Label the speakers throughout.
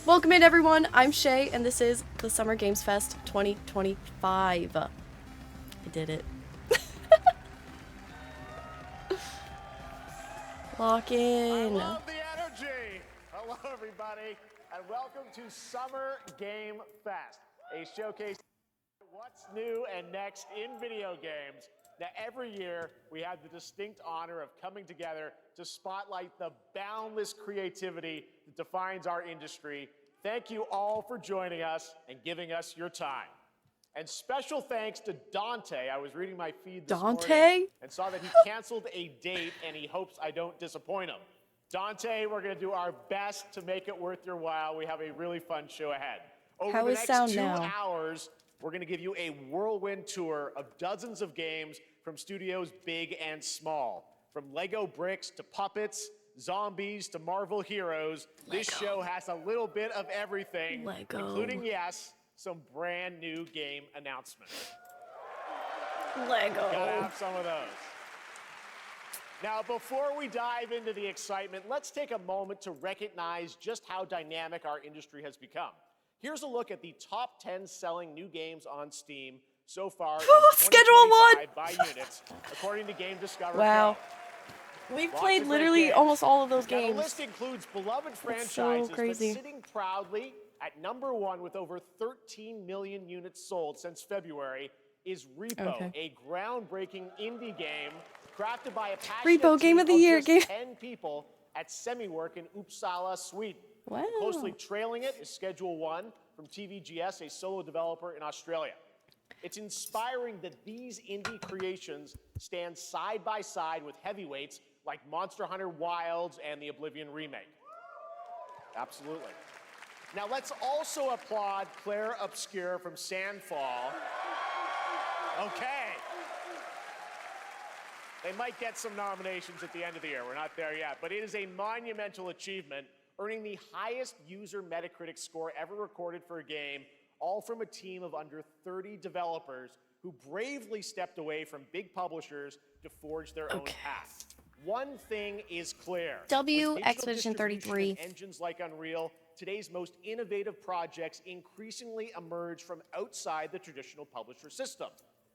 Speaker 1: Welcome in, everyone. I'm Shay, and this is the Summer Games Fest 2025. I did it. Lock in.
Speaker 2: I love the energy. Hello, everybody, and welcome to Summer Game Fest, a showcase of what's new and next in video games. Now, every year, we have the distinct honor of coming together to spotlight the boundless creativity that defines our industry. Thank you all for joining us and giving us your time. And special thanks to Dante. I was reading my feed this morning and saw that he canceled a date, and he hopes I don't disappoint him. Dante, we're going to do our best to make it worth your while. We have a really fun show ahead. Over the next 2 hours, we're going to give you a whirlwind tour of dozens of games from studios big and small. From Lego bricks to puppets, zombies to Marvel heroes, this show has a little bit of everything, including, yes, some brand new game announcements.
Speaker 1: Lego.
Speaker 2: Gotta have some of those. Now, before we dive into the excitement, let's take a moment to recognize just how dynamic our industry has become. Here's a look at the top 10 selling new games on Steam so far in
Speaker 1: Schedule 1
Speaker 2: by units, according to Game Discover.
Speaker 1: Wow. We've played literally almost all of those games.
Speaker 2: The list includes beloved franchises, but sitting proudly at #1 with over 13 million units sold since February is Repo, a groundbreaking indie game crafted by a passionate team of just 10 people at Semiwork in Uppsala, Sweden.
Speaker 1: Wow.
Speaker 2: Closely trailing it is Schedule 1 from TVGS, a solo developer in Australia. It's inspiring that these indie creations stand side by side with heavyweights like Monster Hunter Wilds and the Oblivion remake. Absolutely. Now let's also applaud Claire Obscure from Sandfall. Okay. They might get some nominations at the end of the year. We're not there yet, but it is a monumental achievement, earning the highest user Metacritic score ever recorded for a game, all from a team of under 30 developers who bravely stepped away from big publishers to forge their own path. One thing is clear.
Speaker 1: Expedition 33.
Speaker 2: Engines like Unreal, today's most innovative projects increasingly emerge from outside the traditional publisher system.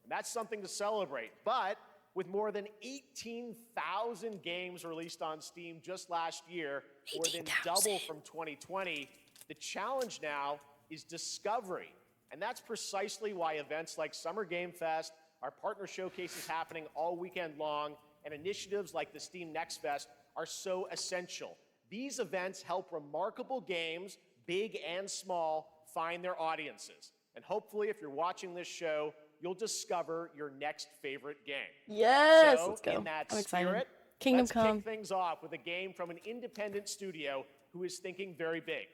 Speaker 2: And that's something to celebrate. But with more than 18,000 games released on Steam just last year, more than double from 2020, the challenge now is discovery. And that's precisely why events like Summer Game Fest, our partner showcases happening all weekend long, and initiatives like the Steam Next Fest are so essential. These events help remarkable games, big and small, find their audiences. And hopefully, if you're watching this show, you'll discover your next favorite game.
Speaker 1: Yes,
Speaker 2: so,
Speaker 1: let's go.
Speaker 2: In that
Speaker 1: I'm
Speaker 2: spirit,
Speaker 1: excited. Kingdom
Speaker 2: let's
Speaker 1: Come.
Speaker 2: kick things off with a game from an independent studio who is thinking very big.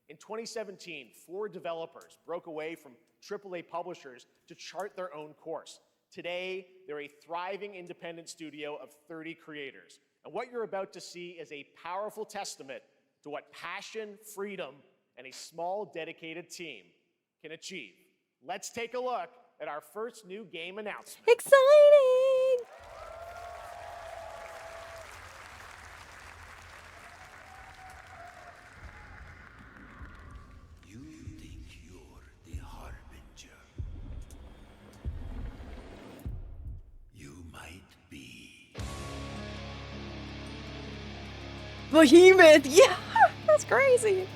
Speaker 2: In 2017, 4 developers broke away from AAA publishers to chart their own course. Today, they're a thriving independent studio of 30 creators. And what you're about to see is a powerful testament to what passion, freedom, and a small, dedicated team can achieve. Let's take a look at our first new game announcement.
Speaker 1: Exciting!
Speaker 3: You think you're the Harbinger. You might be.
Speaker 1: Behemoth! Yeah! That's crazy!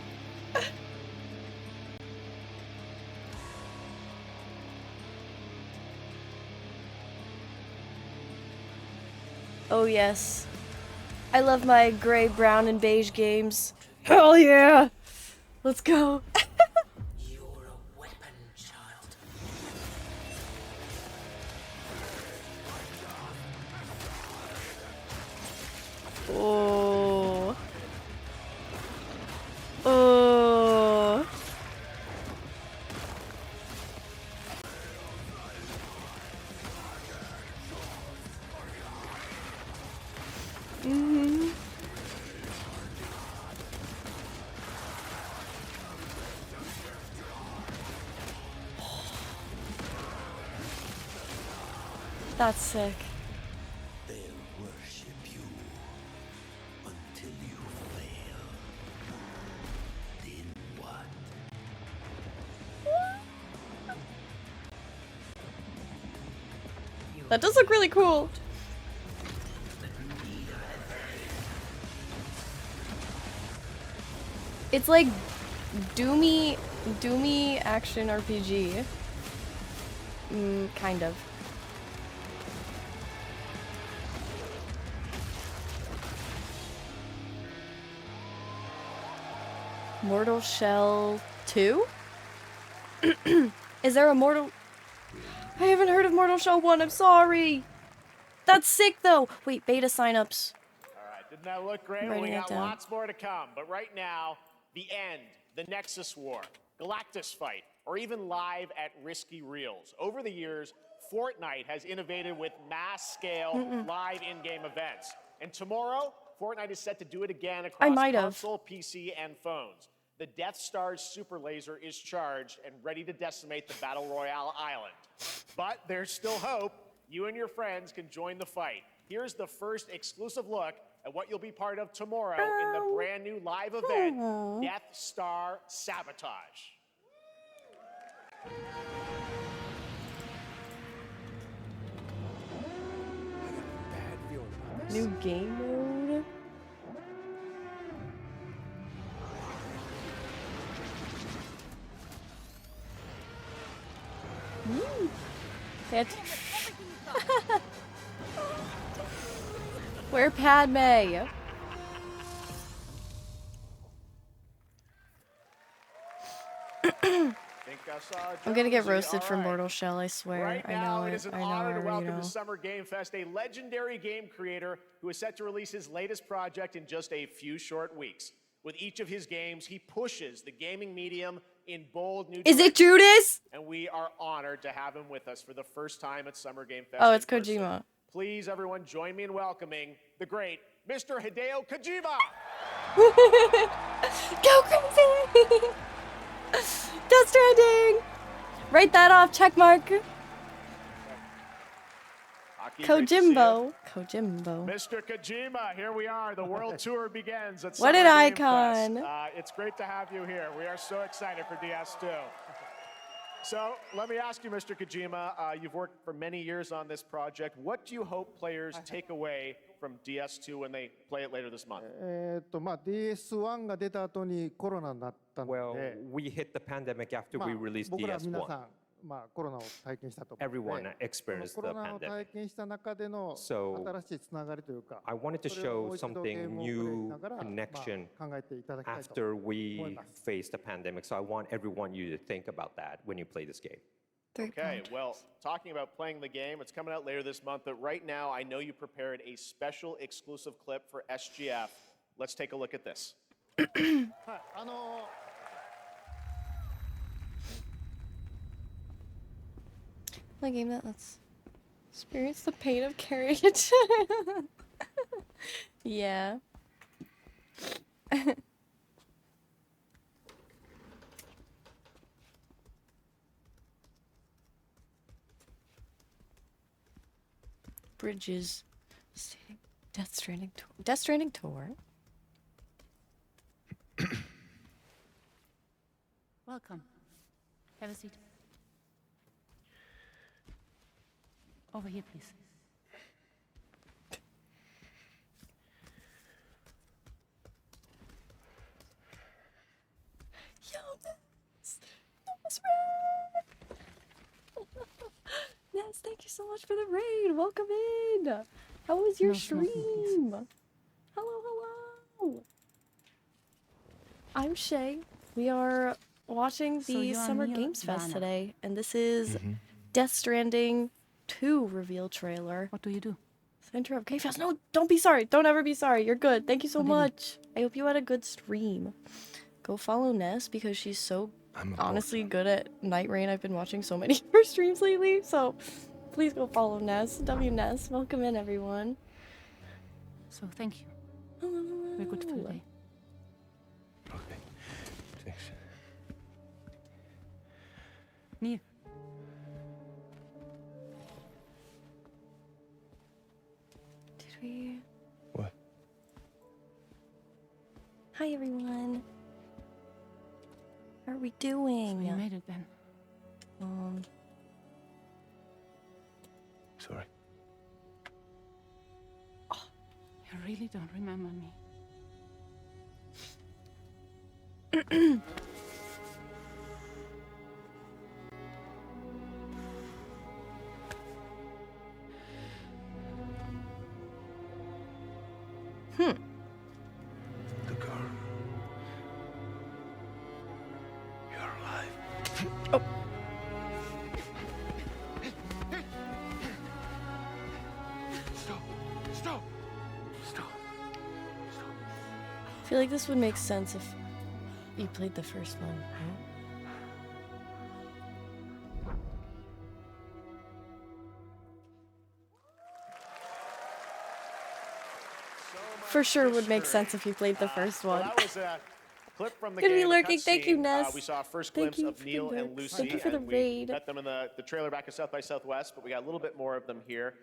Speaker 1: Oh yes. I love my gray, brown, and beige games. Hell yeah! Let's go!
Speaker 3: You're a weapon, child.
Speaker 1: Oh. Oh. Mm-hmm. That's sick.
Speaker 3: They'll worship you until you fail. Then one
Speaker 1: That does look really cool. It's like doomy action RPG. Kind of. Mortal Shell 2? Is there a Mortal... I haven't heard of Mortal Shell 1, I'm sorry! That's sick though! Wait, beta signups.
Speaker 2: Alright, didn't that look great?
Speaker 1: Writing
Speaker 2: We
Speaker 1: it
Speaker 2: got
Speaker 1: down.
Speaker 2: lots more to come. But right now, the end, the Nexus War, Galactus Fight, or even live at Risky Reels. Over the years, Fortnite has innovated with mass-scale live in-game events. And tomorrow, Fortnite is set to do it again across console, PC, and phones. The Death Star's super laser is charged and ready to decimate the Battle Royale island. But there's still hope. You and your friends can join the fight. Here's the first exclusive look at what you'll be part of tomorrow in the brand new live event, Death Star Sabotage.
Speaker 1: New game mode? Where Padme? I'm gonna get roasted for Mortal Shell, I swear.
Speaker 2: Right
Speaker 1: I
Speaker 2: now,
Speaker 1: know
Speaker 2: it
Speaker 1: it.
Speaker 2: is an
Speaker 1: I know
Speaker 2: honor to
Speaker 1: it,
Speaker 2: welcome
Speaker 1: you know.
Speaker 2: to Summer Game Fest a legendary game creator who is set to release his latest project in just a few short weeks. With each of his games, he pushes the gaming medium in bold new
Speaker 1: Is it
Speaker 2: directions.
Speaker 1: Judas?
Speaker 2: And we are honored to have him with us for the first time at Summer Game Fest.
Speaker 1: Oh, it's
Speaker 2: in person.
Speaker 1: Kojima.
Speaker 2: Please, everyone, join me in welcoming the great Mr. Hideo Kojima.
Speaker 1: Go crazy! Death Stranding! Write that off, check mark.
Speaker 2: Aki, great to see you.
Speaker 1: Kojimbo.
Speaker 2: Mr. Kojima, here we are. The world tour begins at
Speaker 1: What
Speaker 2: Summer
Speaker 1: an
Speaker 2: Game
Speaker 1: icon.
Speaker 2: Fest. It's great to have you here. We are so excited for DS2. So let me ask you, Mr. Kojima, you've worked for many years on this project. What do you hope players take away from DS2 when they play it later this month?
Speaker 4: DS1 が出た後にコロナになったの
Speaker 5: Well,
Speaker 4: で、
Speaker 5: we hit the pandemic after
Speaker 4: まあ
Speaker 5: we released
Speaker 4: 僕ら皆さ
Speaker 5: DS1.
Speaker 4: ん、まあ、コロナを体験したと思う
Speaker 5: Everyone
Speaker 4: ので、
Speaker 5: experienced
Speaker 4: コ
Speaker 5: the
Speaker 4: ロナを体
Speaker 5: pandemic.
Speaker 4: 験した中での
Speaker 5: So,
Speaker 4: 新しいつながりというか、
Speaker 5: I wanted to
Speaker 4: それをも
Speaker 5: show
Speaker 4: う一度ゲー
Speaker 5: something
Speaker 4: ムをプレイし
Speaker 5: new
Speaker 4: ながら、
Speaker 5: connection
Speaker 4: まあ、考えていただきたいと
Speaker 5: after
Speaker 4: 思い
Speaker 5: we
Speaker 4: ます
Speaker 5: faced the pandemic. So I want everyone you to think about that when you play this game.
Speaker 2: Okay, well, talking about playing the game, it's coming out later this month, but right now I know you prepared a special exclusive clip for SGF. Let's take a look at this.
Speaker 4: はい、
Speaker 1: A game that lets experience the pain of carrying a child. Yeah. Bridges. Death Stranding tour.
Speaker 6: Welcome. Have a seat. Over here, please.
Speaker 1: Yo, Ness Ness, thank you so much for the raid. Welcome in. How was your
Speaker 6: No smoking, please.
Speaker 1: stream? Hello. I'm Shay. We are watching
Speaker 6: So
Speaker 1: the
Speaker 6: you are
Speaker 1: Summer
Speaker 6: Mio
Speaker 1: Games Fest
Speaker 6: Memories.
Speaker 1: today, and this is Death Stranding 2 reveal trailer.
Speaker 6: What do you do?
Speaker 1: Interrupt K-Fest. No, don't be sorry. Don't ever be sorry. You're good. Thank you so
Speaker 6: What do you mean?
Speaker 1: much. I hope you had a good stream. Go follow Ness because she's so honestly good at Night Rain. I've been watching so many of her streams lately, so please go follow Ness. W Ness. Welcome in, everyone.
Speaker 6: So thank you. We're good for the day.
Speaker 7: Okay. Thanks.
Speaker 6: Mio.
Speaker 1: Did we?
Speaker 7: What?
Speaker 1: Hi, everyone. How are we
Speaker 6: So
Speaker 1: doing?
Speaker 6: you made it then.
Speaker 1: Um,
Speaker 7: Sorry.
Speaker 6: really don't remember me.
Speaker 7: The girl. You're alive.
Speaker 1: Oh.
Speaker 7: Stop. Stop. Stop.
Speaker 1: I feel like this would make sense if you played the first one, right? For sure would make sense if you played the first one.
Speaker 2: Well, that was a clip from the
Speaker 1: Gonna be
Speaker 2: game.
Speaker 1: lurking. Thank you, Ness.
Speaker 2: We saw a first
Speaker 1: Thank
Speaker 2: glimpse
Speaker 1: you
Speaker 2: of
Speaker 1: for
Speaker 2: Neil
Speaker 1: the
Speaker 2: and
Speaker 1: lurks.
Speaker 2: Lucy.
Speaker 1: Thank you for the
Speaker 2: and we
Speaker 1: raid.
Speaker 2: met them in the trailer back at South by Southwest, but we got a little bit more of them here.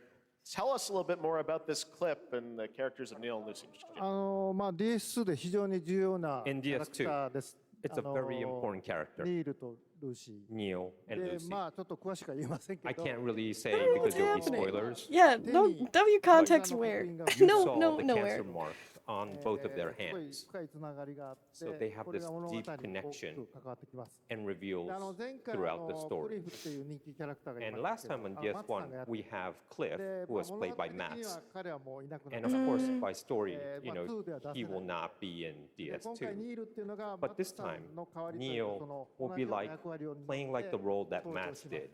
Speaker 2: Tell us a little bit more about this clip and the characters of Neil and Lucy.
Speaker 4: DS2 で非常に重要なキ
Speaker 5: In
Speaker 4: ャラクターです。
Speaker 5: It's a very important character,
Speaker 4: ニールとルーシー。
Speaker 5: Neil and
Speaker 4: で、
Speaker 5: Lucy.
Speaker 4: まあちょっと詳しくは言えませんけ
Speaker 5: I
Speaker 4: ど。
Speaker 5: can't really say
Speaker 1: don't know
Speaker 5: because there'll be
Speaker 1: what's happening.
Speaker 5: spoilers.
Speaker 1: Yeah, no W context
Speaker 4: Like-
Speaker 1: where.
Speaker 5: You
Speaker 1: No,
Speaker 5: saw
Speaker 1: no,
Speaker 5: the
Speaker 1: nowhere.
Speaker 5: cancer mark on both of their
Speaker 4: すごい
Speaker 5: hands
Speaker 4: 深いつながりがあって、
Speaker 5: So they have
Speaker 4: これが
Speaker 5: this
Speaker 4: 物語に
Speaker 5: deep
Speaker 4: 大き
Speaker 5: connection
Speaker 4: く関わってきます。
Speaker 5: and reveals
Speaker 4: で前回
Speaker 5: throughout the
Speaker 4: ク
Speaker 5: story.
Speaker 4: リフっていう人気キャラクターがい
Speaker 5: And
Speaker 4: ま
Speaker 5: last
Speaker 4: すけど、
Speaker 5: time on
Speaker 4: マッツさん
Speaker 5: DS1,
Speaker 4: がやって
Speaker 5: we have Cliff,
Speaker 4: で
Speaker 5: who was
Speaker 4: 物
Speaker 5: played
Speaker 4: 語
Speaker 5: by
Speaker 4: 的には
Speaker 5: Max.
Speaker 4: 彼はもういなくなっ
Speaker 5: And
Speaker 4: て
Speaker 5: of course, by story,
Speaker 4: まあ
Speaker 5: you know,
Speaker 4: 2では出せ
Speaker 5: he
Speaker 4: ない
Speaker 5: will not be in
Speaker 4: で今回
Speaker 5: DS2.
Speaker 4: ニールっていうのが
Speaker 5: But
Speaker 4: マッツ
Speaker 5: this
Speaker 4: さ
Speaker 5: time,
Speaker 4: んの代わりというか
Speaker 5: Neil
Speaker 4: その
Speaker 5: will
Speaker 4: 同
Speaker 5: be
Speaker 4: じような
Speaker 5: like
Speaker 4: 役割を担って
Speaker 5: playing like the role that
Speaker 4: 登場
Speaker 5: Max
Speaker 4: します
Speaker 5: did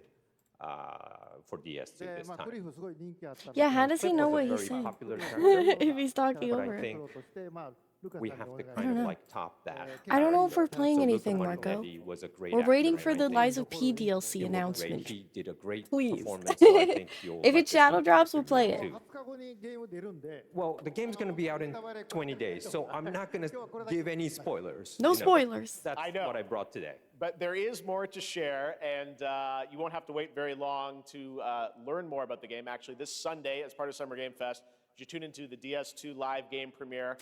Speaker 5: for DS2
Speaker 4: で
Speaker 5: this
Speaker 4: まあク
Speaker 5: time.
Speaker 4: リフすごい人気あったの
Speaker 1: Yeah,
Speaker 4: で
Speaker 1: how does he
Speaker 5: Cliff
Speaker 1: know
Speaker 5: was
Speaker 1: what
Speaker 5: a
Speaker 1: he's
Speaker 5: very
Speaker 1: saying?
Speaker 5: popular character.
Speaker 1: If he's talking
Speaker 5: But I
Speaker 1: over it.
Speaker 5: think
Speaker 4: としてまあルカ
Speaker 5: we
Speaker 4: さん
Speaker 5: have
Speaker 4: にお
Speaker 5: to
Speaker 4: 願い
Speaker 5: kind of
Speaker 1: know.
Speaker 5: like top that.
Speaker 1: I don't know if we're playing
Speaker 5: So
Speaker 1: anything,
Speaker 5: Luca
Speaker 1: Marco.
Speaker 5: Martinetti was a great
Speaker 1: We're
Speaker 5: actor,
Speaker 1: waiting
Speaker 5: and
Speaker 1: for
Speaker 5: I
Speaker 1: the
Speaker 5: think
Speaker 1: Lies of P
Speaker 5: he
Speaker 1: DLC
Speaker 5: will be great.
Speaker 1: announcement.
Speaker 5: He did a great
Speaker 1: Please.
Speaker 5: performance, so I think you'll
Speaker 1: If
Speaker 5: like
Speaker 1: it
Speaker 5: this
Speaker 1: shadow
Speaker 5: one.
Speaker 1: drops, we'll play it.
Speaker 4: 20日後にゲーム出るんで
Speaker 5: Well, the game's going to be out in 20 days, so I'm not going to give any spoilers.
Speaker 1: No
Speaker 5: you know.
Speaker 1: spoilers.
Speaker 5: That's
Speaker 2: I know.
Speaker 5: what I brought today.
Speaker 2: But there is more to share, and you won't have to wait very long to learn more about the game. Actually, this Sunday, as part of Summer Game Fest, you tune into the DS2 live game premiere,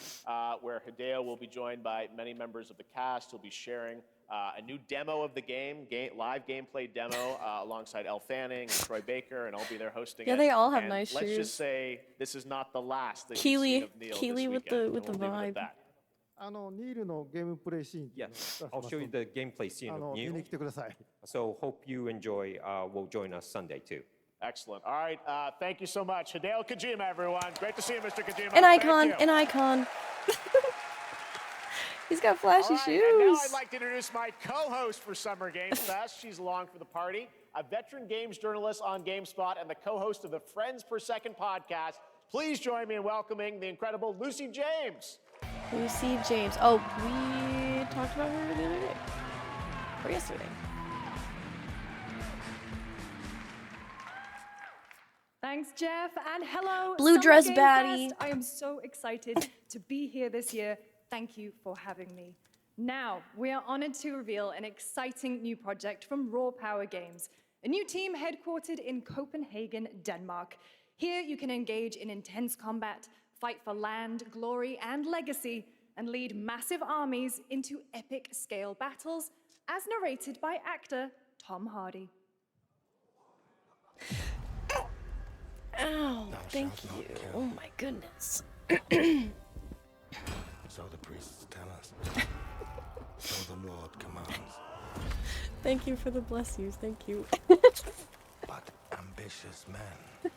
Speaker 2: where Hideo will be joined by many members of the cast. He'll be sharing a new demo of the game, live gameplay demo, alongside Elle Fanning and Troy Baker, and I'll be there hosting
Speaker 1: Yeah,
Speaker 2: it.
Speaker 1: they all have
Speaker 2: And
Speaker 1: nice
Speaker 2: let's
Speaker 1: shoes.
Speaker 2: just say this is not the last that you've
Speaker 1: Keely-
Speaker 2: seen of Neil
Speaker 1: Keely
Speaker 2: this
Speaker 1: with
Speaker 2: weekend,
Speaker 1: the- with
Speaker 2: and
Speaker 1: the
Speaker 2: we'll leave it at
Speaker 1: vibe.
Speaker 2: that.
Speaker 4: ニールのゲームプレイシーンっていうのを
Speaker 5: Yes, I'll show you the gameplay scene of
Speaker 4: 見に
Speaker 5: Neil.
Speaker 4: 来てください
Speaker 5: So hope you enjoy. Will join us Sunday too.
Speaker 2: Excellent. All right. Thank you so much. Hideo Kojima, everyone. Great to see you, Mr. Kojima.
Speaker 1: An
Speaker 2: Thank
Speaker 1: icon,
Speaker 2: you.
Speaker 1: an icon. He's got flashy
Speaker 2: All right, and now
Speaker 1: shoes.
Speaker 2: I'd like to introduce my co-host for Summer Game Fest. She's along for the party, a veteran games journalist on GameSpot and the co-host of the Friends Per Second podcast. Please join me in welcoming the incredible Lucy James.
Speaker 1: Lucy James. Oh, we talked about her the other day. Or yesterday.
Speaker 8: Thanks, Jeff, and hello,
Speaker 1: Blue
Speaker 8: Summer
Speaker 1: dress
Speaker 8: Game
Speaker 1: baddie.
Speaker 8: Fest. I am so excited to be here this year. Thank you for having me. Now, we are honored to reveal an exciting new project from Raw Power Games, a new team headquartered in Copenhagen, Denmark. Here, you can engage in intense combat, fight for land, glory, and legacy, and lead massive armies into epic scale battles, as narrated by actor Tom Hardy.
Speaker 1: Ow, thank you. Oh my goodness.
Speaker 3: So the priests tell us. So the Lord commands.
Speaker 1: Thank you for the bless yous. Thank you.
Speaker 3: But ambitious men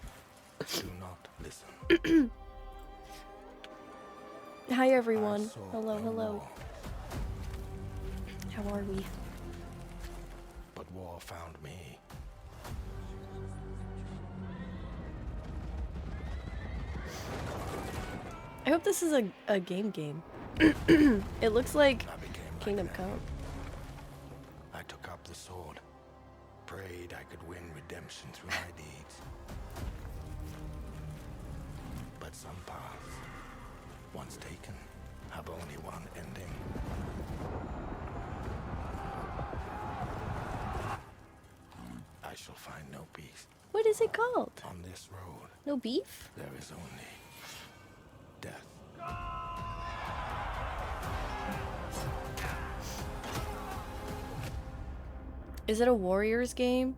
Speaker 3: do not listen.
Speaker 1: Hi, everyone.
Speaker 3: I saw
Speaker 1: Hello,
Speaker 3: a
Speaker 1: hello.
Speaker 3: war,
Speaker 1: How are we?
Speaker 3: but war found me.
Speaker 1: I hope this is a game. It looks like
Speaker 3: I became like
Speaker 1: Kingdom
Speaker 3: them.
Speaker 1: Come.
Speaker 3: I took up the sword, prayed I could win redemption through my deeds. But some paths, once taken, have only one ending. I shall find no peace
Speaker 1: What is it called?
Speaker 3: on this road.
Speaker 1: No beef?
Speaker 3: There is only death.
Speaker 1: Is it a Warriors game?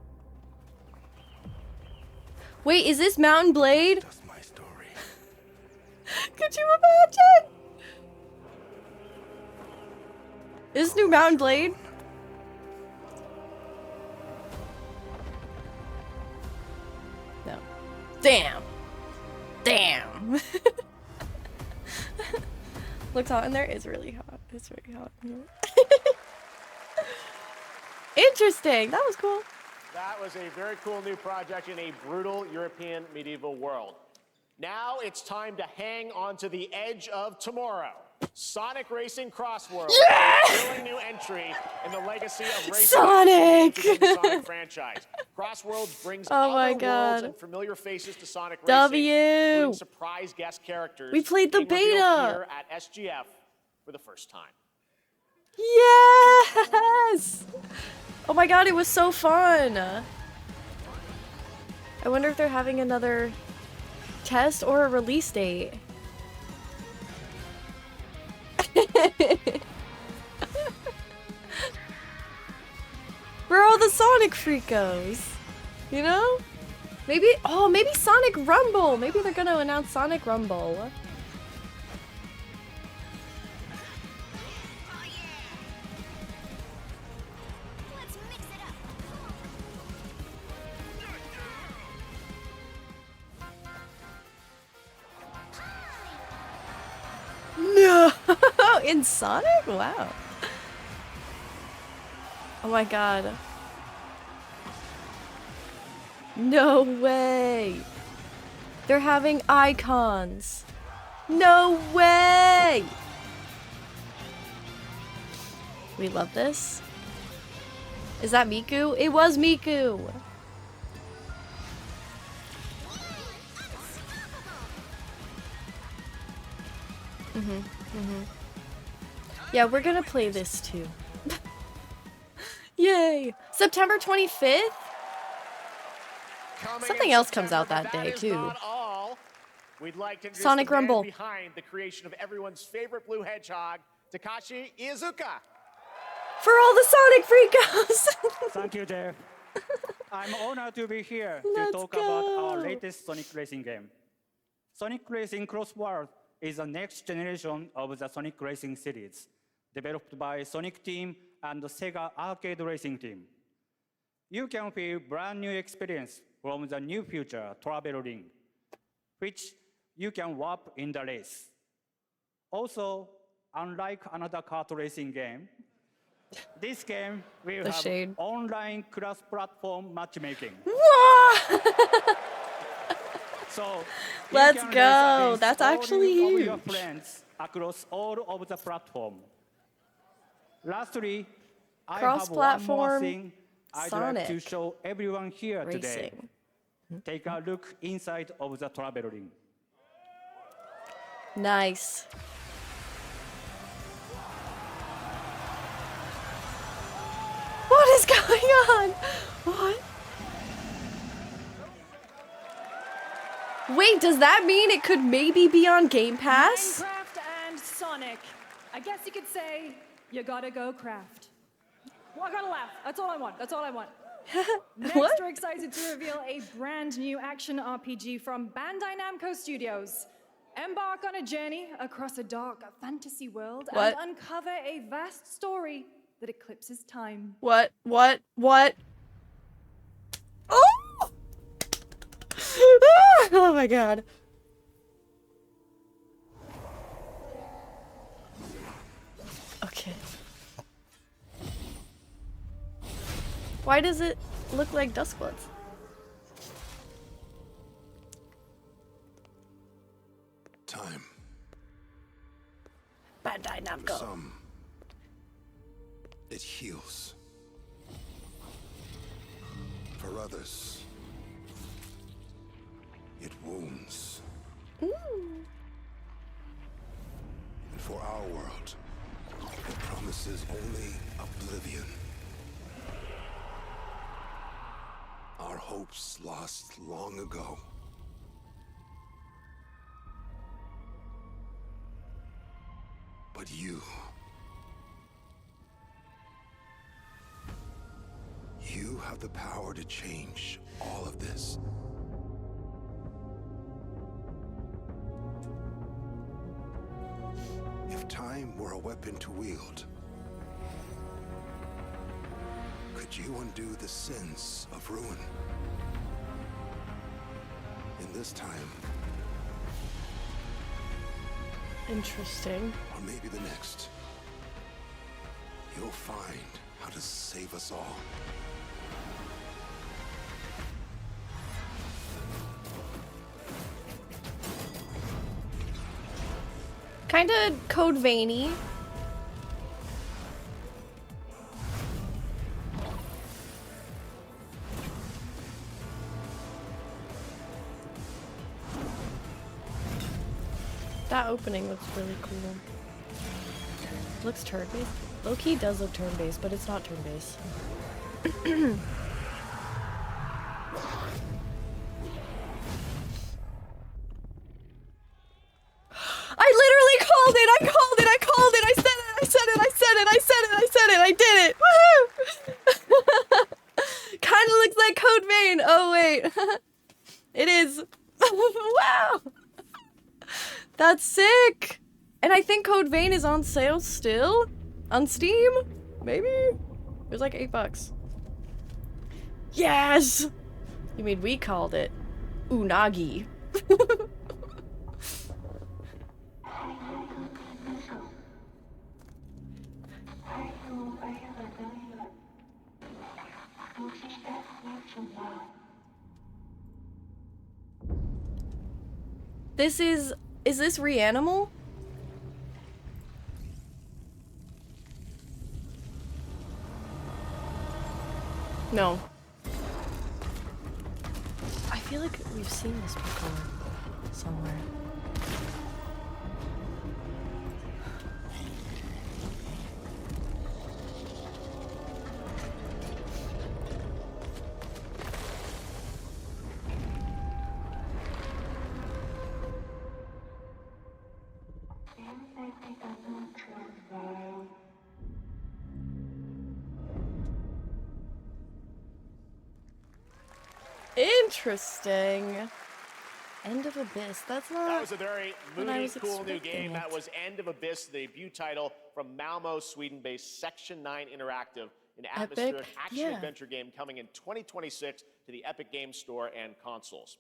Speaker 1: Wait, is this Mountain Blade?
Speaker 3: Just my story.
Speaker 1: Could Could you imagine? Is this new Mountain Blade? No. Damn. Damn. Looks hot in there. It's really hot. It's very hot. Interesting. That was cool.
Speaker 2: That was a very cool new project in a brutal European medieval world. Now it's time to hang onto the edge of tomorrow. Sonic Racing Crossworlds, a thrilling new entry in the legacy of racing
Speaker 1: Sonic!
Speaker 2: within the Sonic franchise. Crossworlds brings
Speaker 1: Oh my
Speaker 2: other
Speaker 1: God.
Speaker 2: worlds and familiar faces to Sonic
Speaker 1: W.
Speaker 2: Racing, including surprise guest characters.
Speaker 1: We played the
Speaker 2: being revealed
Speaker 1: beta.
Speaker 2: here at SGF for the first time.
Speaker 1: Yes! Oh my god, it was so fun! I wonder if they're having another test or a release date. Where are all the Sonic freakos? You know? Maybe, oh, maybe Sonic Rumble! Maybe they're gonna announce Sonic Rumble. No! In Sonic? Wow. Oh my god. No way! They're having icons! No way! We love this. Is that Miku? It was Miku! Yeah, we're gonna play this too. Yay! September 25th? Something else comes out that day too.
Speaker 2: We'd like to introduce
Speaker 1: Sonic
Speaker 2: the man
Speaker 1: Rumble.
Speaker 2: behind the creation of everyone's favorite blue hedgehog, Takashi Iizuka.
Speaker 1: For all the Sonic freakos!
Speaker 9: Thank you, Jeff. I'm honored to be here to
Speaker 1: Let's
Speaker 9: talk
Speaker 1: go.
Speaker 9: about our latest Sonic Racing game. Sonic Racing Crossworlds is the next generation of the Sonic Racing series, developed by Sonic Team and the Sega Arcade Racing Team. You can feel brand new experience from the new future travel ring, which you can warp in the race. Also, unlike another kart racing game, this game will
Speaker 1: The
Speaker 9: have
Speaker 1: shade.
Speaker 9: online cross-platform matchmaking.
Speaker 1: Whoa!
Speaker 9: So you
Speaker 1: Let's
Speaker 9: can
Speaker 1: go.
Speaker 9: race against
Speaker 1: That's
Speaker 9: all
Speaker 1: actually
Speaker 9: of your
Speaker 1: huge.
Speaker 9: friends across all of the platform. Lastly, I have one more
Speaker 1: Cross-platform
Speaker 9: thing I'd like to
Speaker 1: Sonic
Speaker 9: show everyone here today.
Speaker 1: Racing.
Speaker 9: Take a look inside of the travel ring.
Speaker 1: Nice. What is going on? What? Wait, does that mean it could maybe be on Game Pass?
Speaker 8: Minecraft and Sonic. I guess you could say you gotta go craft. Well, I gotta laugh. That's all I want. That's all I want. Next,
Speaker 1: What?
Speaker 8: we're excited to reveal a brand new action RPG from Bandai Namco Studios. Embark on a journey across a dark fantasy world
Speaker 1: What?
Speaker 8: and uncover a vast story that eclipses time.
Speaker 1: What? Oh! Oh my god. Okay. Why does it look like Duskbloods?
Speaker 3: Time.
Speaker 1: Bandai Namco.
Speaker 3: Some. It heals. For others, it wounds.
Speaker 1: Ooh.
Speaker 3: And for our world, it promises only oblivion. Our hopes lost long ago. But you have the power to change all of this. were a weapon to wield, could you undo the sins of ruin? In this time,
Speaker 1: Interesting.
Speaker 3: or maybe the next, you'll find how to save us all.
Speaker 1: Kinda Code Veiny. That opening looks really cool. Looks turn-based. Low-key does look turn-based, but it's not turn-based. I literally called it! I called it! I called it! I said it! I said it! I said it! I said it! I said it! I did it! Woohoo! Kinda looks like Code Vein! Oh wait. It is. Wow! That's sick! And I think Code Vein is on sale still? On Steam? Maybe? It was like $8. Yes! You mean we called it Unagi. This is this Reanimal? No. I feel like we've seen this before somewhere. Interesting. End of Abyss. That's not.
Speaker 2: That was a very
Speaker 1: what I
Speaker 2: moody,
Speaker 1: was
Speaker 2: cool new
Speaker 1: expecting
Speaker 2: game. That
Speaker 1: it.
Speaker 2: was End of Abyss, the debut title from Malmo, Sweden-based Section 9 Interactive, an atmospheric action-adventure game coming in 2026 to the Epic Games Store and consoles.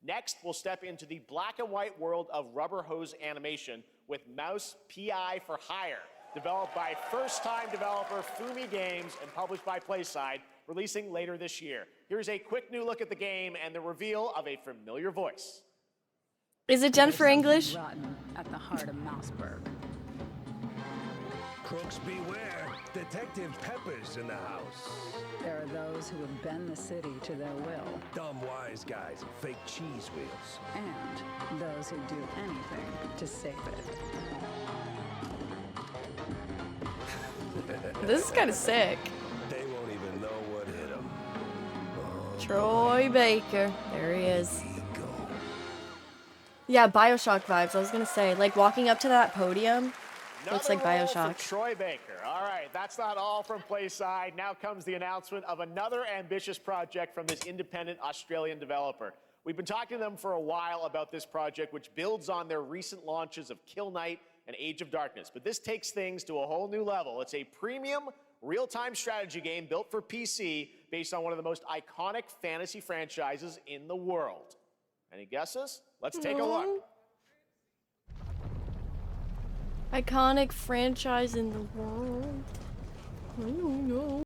Speaker 2: Next, we'll step into the black and white world of rubber hose animation with Mouse PI for Hire, developed by first-time developer Fumi Games and published by PlaySide, releasing later this year. Here's a quick new look at the game and the reveal of a familiar voice.
Speaker 1: Is it done for English?
Speaker 10: Rotten at the heart of Mouseburg.
Speaker 7: Crooks beware. Detective Pepper's in the house.
Speaker 10: There are those who would bend the city to their will,
Speaker 7: Dumb wise guys and fake cheese wheels.
Speaker 10: and those who do anything to save it.
Speaker 1: This is kind of sick.
Speaker 7: They won't even know what hit them.
Speaker 1: Troy Baker. There he is. Yeah, Bioshock vibes. I was gonna say, like walking up to that podium. Looks like
Speaker 2: Another role
Speaker 1: Bioshock.
Speaker 2: for Troy Baker. All right, that's not all from PlaySide. Now comes the announcement of another ambitious project from this independent Australian developer. We've been talking to them for a while about this project, which builds on their recent launches of Kill Knight and Age of Darkness. But this takes things to a whole new level. It's a premium, real-time strategy game built for PC based on one of the most iconic fantasy franchises in the world. Any guesses? Let's take a look.
Speaker 1: Iconic franchise in the world. I don't know.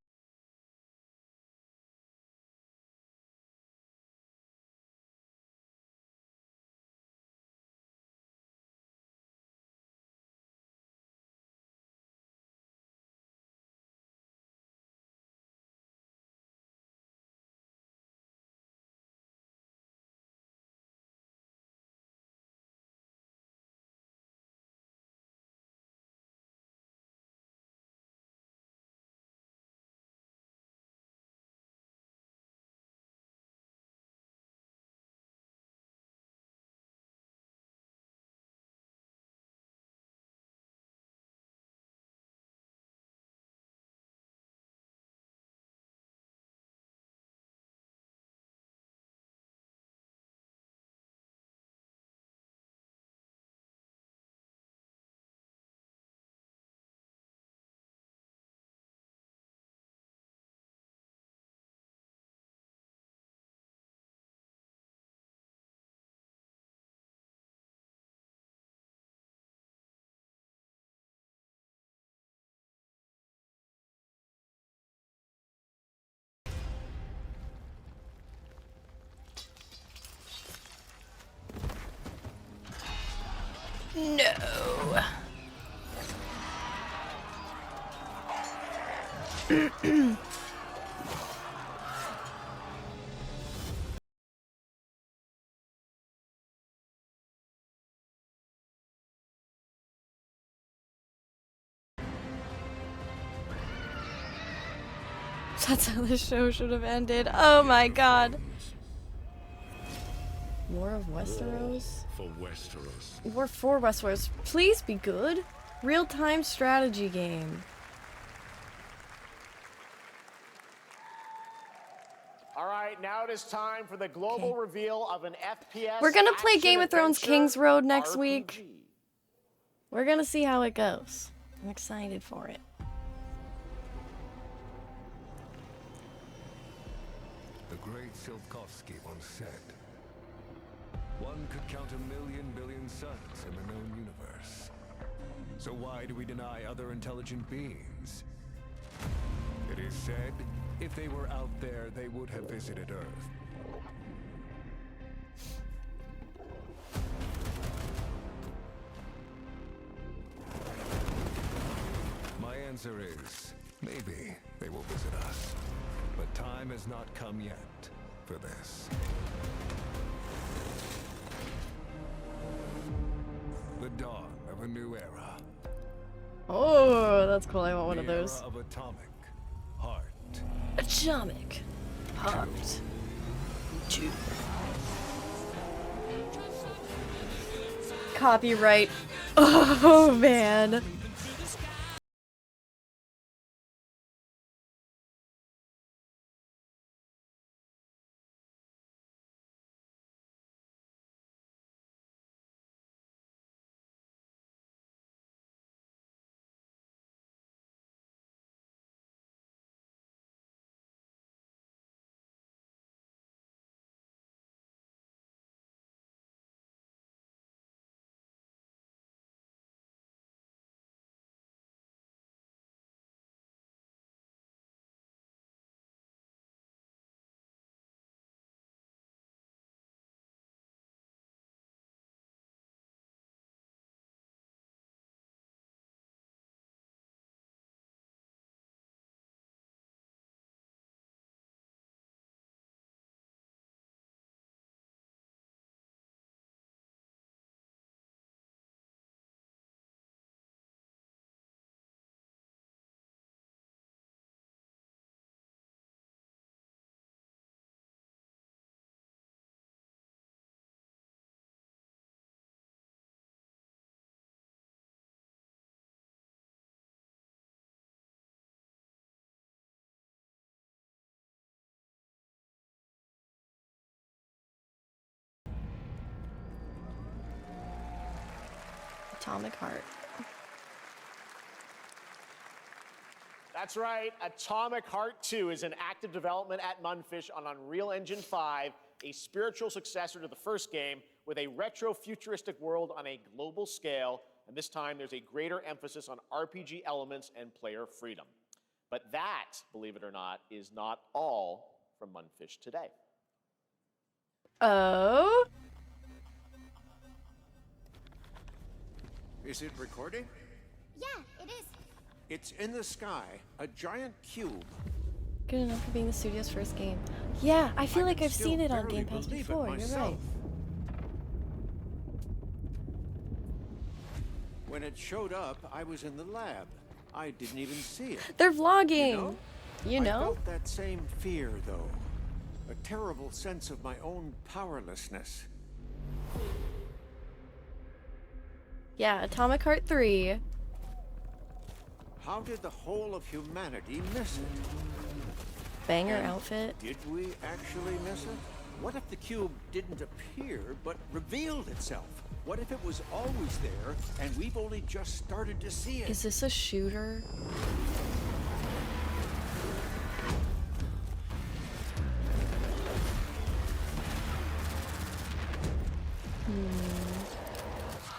Speaker 1: No. That's how the show should have ended. Oh my god. War of Westeros?
Speaker 7: For Westeros.
Speaker 1: War for Westeros. Please be good. Real-time strategy game.
Speaker 2: All right, now it is time for the global reveal of an FPS.
Speaker 1: We're gonna play Game of Thrones
Speaker 2: action-adventure
Speaker 1: King's Road next
Speaker 2: RPG.
Speaker 1: week. We're gonna see how it goes. I'm excited for it.
Speaker 7: The great Silkovsky once said, one could count 1,000,000,000 billion suns in the known universe. So why do we deny other intelligent beings? It is said, if they were out there, they would have visited Earth. My answer is, maybe they will visit us. But time has not come yet for this. The dawn of a new era.
Speaker 1: Oh, that's cool. I want one of
Speaker 7: The era
Speaker 1: those.
Speaker 7: of atomic heart.
Speaker 1: Atomic Heart 2. Copyright. Oh man. Atomic Heart.
Speaker 2: That's right. Atomic Heart 2 is in active development at Munfish on Unreal Engine 5, a spiritual successor to the first game with a retro-futuristic world on a global scale, and this time there's a greater emphasis on RPG elements and player freedom. But that, believe it or not, is not all from Munfish today.
Speaker 1: Oh?
Speaker 11: Is it recording?
Speaker 12: Yeah, it is.
Speaker 11: It's in the sky, a giant cube.
Speaker 1: Good enough for being the studio's first game. Yeah, I feel like I've seen it on Game Pass before. You're right.
Speaker 11: When it showed up, I was in the lab. I didn't even see it.
Speaker 1: They're vlogging. You know?
Speaker 11: I felt that same fear, though. A terrible sense of my own powerlessness.
Speaker 1: Yeah, Atomic Heart 3.
Speaker 11: How did the whole of humanity miss it?
Speaker 1: Banger outfit.
Speaker 11: Did we actually miss it? What if the cube didn't appear, but revealed itself? What if it was always there, and we've only just started to see it?
Speaker 1: Is this a shooter?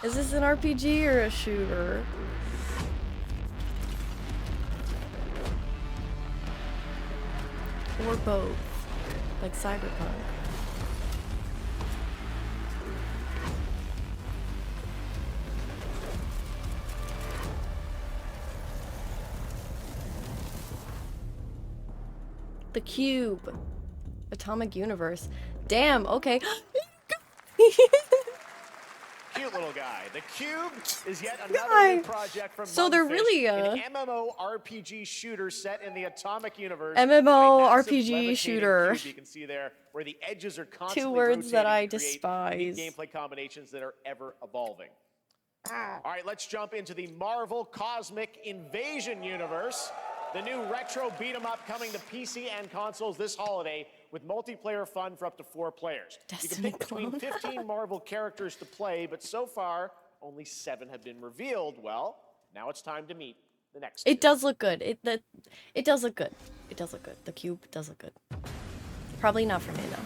Speaker 1: Is this an RPG or a shooter? Or both, like Cyberpunk. The Cube. Atomic Universe. Damn, okay.
Speaker 2: Cute little guy. The Cube is yet another new project from
Speaker 1: So they're
Speaker 2: Mundfish,
Speaker 1: really
Speaker 2: an MMORPG shooter set in the Atomic Universe.
Speaker 1: MMORPG shooter.
Speaker 2: Cube you can see there, where the edges are constantly
Speaker 1: Two words that I
Speaker 2: rotating to create
Speaker 1: despise.
Speaker 2: neat gameplay combinations that are ever evolving. All right, let's jump into the Marvel Cosmic Invasion universe. The new retro beat-em-up coming to PC and consoles this holiday with multiplayer fun for up to 4 players. You can pick between 15 Marvel characters to play, but so far, only 7 have been revealed. Well, now it's time to meet the next.
Speaker 1: It does look good. It does look good. It does look good. The Cube does look good. Probably not for me, though.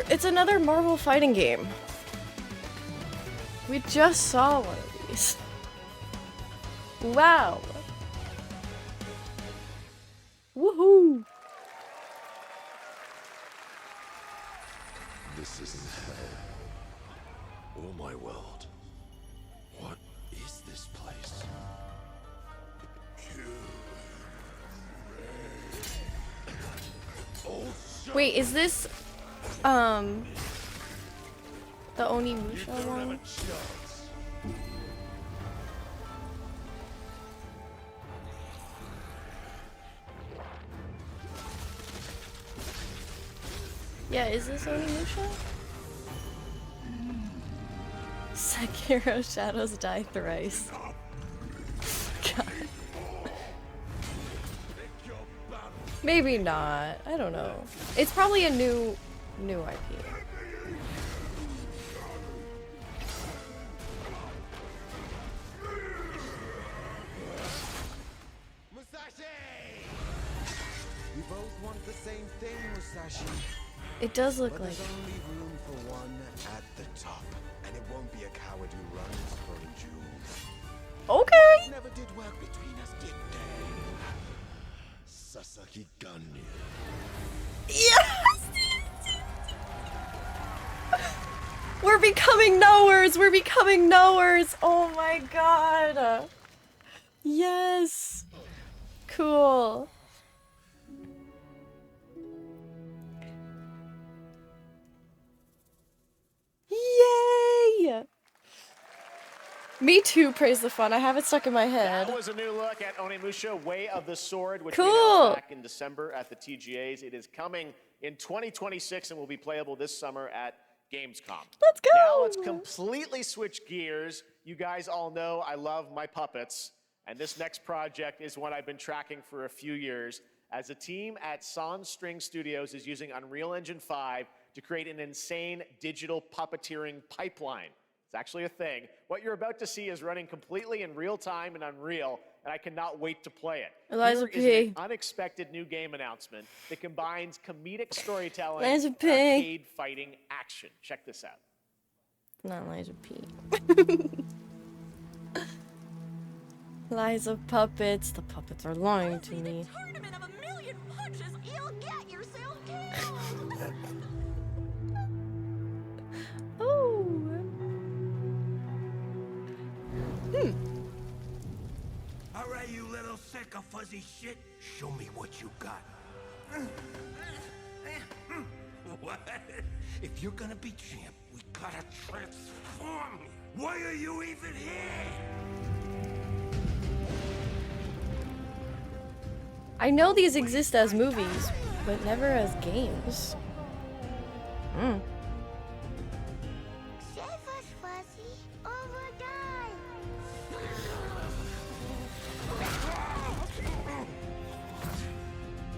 Speaker 1: It's another Marvel fighting game. We just saw one of these. Wow. Woohoo.
Speaker 3: This isn't hell. Oh my world. What is this place?
Speaker 1: Wait, is this the Onimusha one? Yeah, is this Onimusha? Sekiro Shadows Die Thrice. God. Maybe not. I don't know. It's probably a new IP.
Speaker 13: We both want the same thing, Musashi.
Speaker 1: It does look
Speaker 13: but
Speaker 1: like.
Speaker 13: There's only room for one at the top, and it won't be a coward who runs from jewels.
Speaker 1: Okay.
Speaker 13: Words never did work between us, did they? Sasaki Ganyu.
Speaker 1: Yes! We're becoming knowers! We're becoming knowers! Oh my god! Yes! Cool. Yay! Me too, praise the fun. I have it stuck in my head.
Speaker 2: That was a new look at Onimusha Way of the Sword, which
Speaker 1: Cool.
Speaker 2: we announced back in December at the TGAs. It is coming in 2026 and will be playable this summer at Gamescom.
Speaker 1: Let's go!
Speaker 2: Now let's completely switch gears. You guys all know I love my puppets, and this next project is one I've been tracking for a few years, as a team at Sans String Studios is using Unreal Engine 5 to create an insane digital puppeteering pipeline. It's actually a thing. What you're about to see is running completely in real time in Unreal, and I cannot wait to play it.
Speaker 1: Eliza
Speaker 2: Here is
Speaker 1: P.
Speaker 2: an unexpected new game announcement that combines comedic storytelling
Speaker 1: Eliza
Speaker 2: and
Speaker 1: P.
Speaker 2: arcade fighting action. Check this out.
Speaker 1: Not Liza P. Liza puppets. The puppets are lying to me. Oh.
Speaker 3: All right, you little sick of fuzzy shit. Show me what you got. What? If you're gonna be champ, we gotta transform you. Why are you even here?
Speaker 1: I know these exist as movies, but never as games. Hmm.
Speaker 12: Save us, Fuzzy, or we'll die.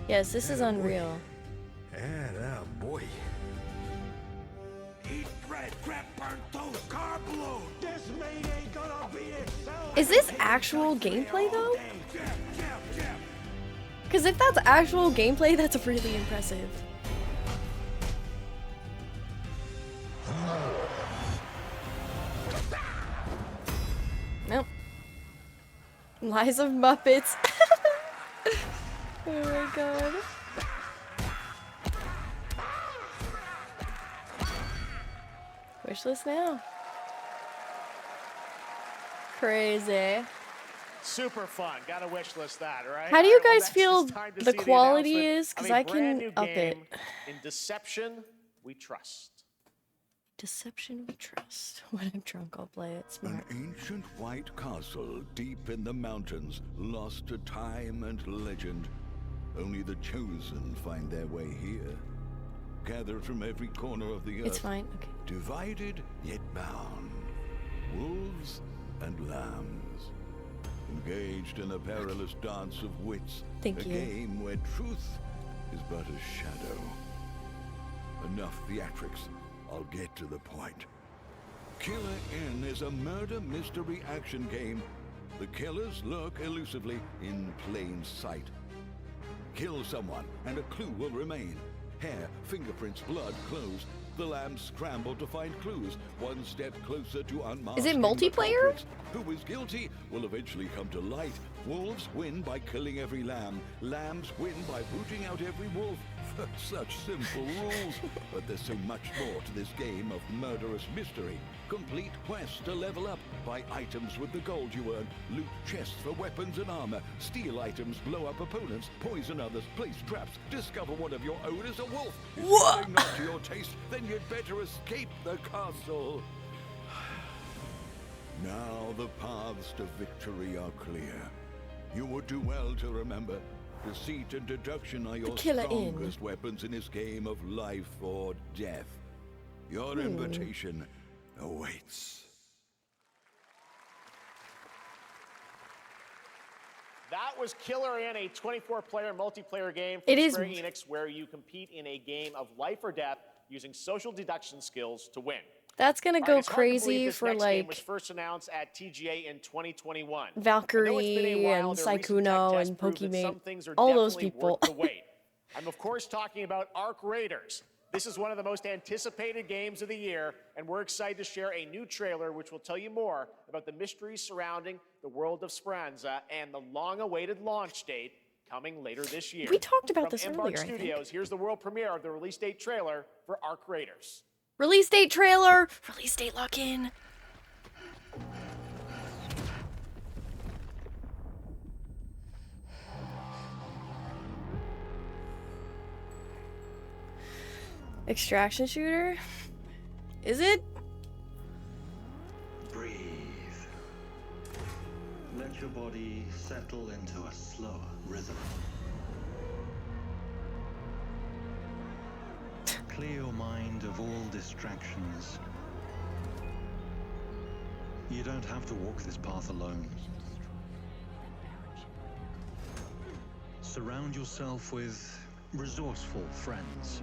Speaker 1: Yes, this is Unreal.
Speaker 3: Yeah, boy. Eat bread, grab burnt toast, carb load. This maid ain't gonna be exciting.
Speaker 1: Is this actual gameplay though? Because if that's actual gameplay, that's really impressive. Nope. Lies of Muppets. Oh my god. Wishlist now. Crazy.
Speaker 2: Super fun. Gotta wishlist that, right?
Speaker 1: How do you
Speaker 2: Well,
Speaker 1: guys
Speaker 2: next
Speaker 1: feel
Speaker 2: it's time to
Speaker 1: the
Speaker 2: see
Speaker 1: quality
Speaker 2: announcement
Speaker 1: is? Because
Speaker 2: of a
Speaker 1: I
Speaker 2: brand
Speaker 1: can
Speaker 2: new
Speaker 1: up it.
Speaker 2: game in Deception, we trust.
Speaker 1: Deception we trust. When I'm drunk, I'll play it. Smart.
Speaker 7: An ancient white castle deep in the mountains, lost to time and legend. Only the chosen find their way here. Gathered from every corner of the earth.
Speaker 1: It's fine. Okay.
Speaker 7: Divided yet bound. Wolves and lambs. Engaged in a perilous dance of wits.
Speaker 1: Thank
Speaker 7: a
Speaker 1: you.
Speaker 7: game where truth is but a shadow. Enough theatrics. I'll get to the point. Killer N is a murder mystery action game. The killers lurk elusively in plain sight. Kill someone and a clue will remain. Hair, fingerprints, blood, clothes. The lambs scramble to find clues, one step closer to unmasking.
Speaker 1: Is it
Speaker 7: the
Speaker 1: multiplayer?
Speaker 7: culprits. Who is guilty will eventually come to light. Wolves win by killing every lamb. Lambs win by booting out every wolf. Such simple rules. But there's so much more to this game of murderous mystery. Complete quests to level up. Buy items with the gold you earn. Loot chests for weapons and armor. Steal items, blow up opponents, poison others, place traps. Discover one of your own as a wolf. If something not to your taste, then you'd better escape the castle. Now the paths to victory are clear. You would do well to remember, deceit and deduction are your strongest weapons in this game of life or death. Your invitation awaits.
Speaker 2: That was Killer In, a 24-player multiplayer game from Square Enix where you compete in a game of life or death using social deduction skills to win.
Speaker 1: That's gonna go crazy for
Speaker 2: Game
Speaker 1: like
Speaker 2: was first announced at TGA in 2021.
Speaker 1: Valkyrie and Saikuno and Pokimane, all those people.
Speaker 2: I'm of course talking about Arc Raiders. This is one of the most anticipated games of the year, and we're excited to share a new trailer which will tell you more about the mysteries surrounding the world of Speranza and the long-awaited launch date coming later this year.
Speaker 1: We talked about this
Speaker 2: From
Speaker 1: earlier,
Speaker 2: Embark
Speaker 1: I think.
Speaker 2: Studios, here's the world premiere of the release date trailer for Arc Raiders.
Speaker 1: Release date trailer! Release date lock-in! Extraction shooter? Is it?
Speaker 14: Breathe. Let your body settle into a slower rhythm. Clear your mind of all distractions. You don't have to walk this path alone. Surround yourself with resourceful friends.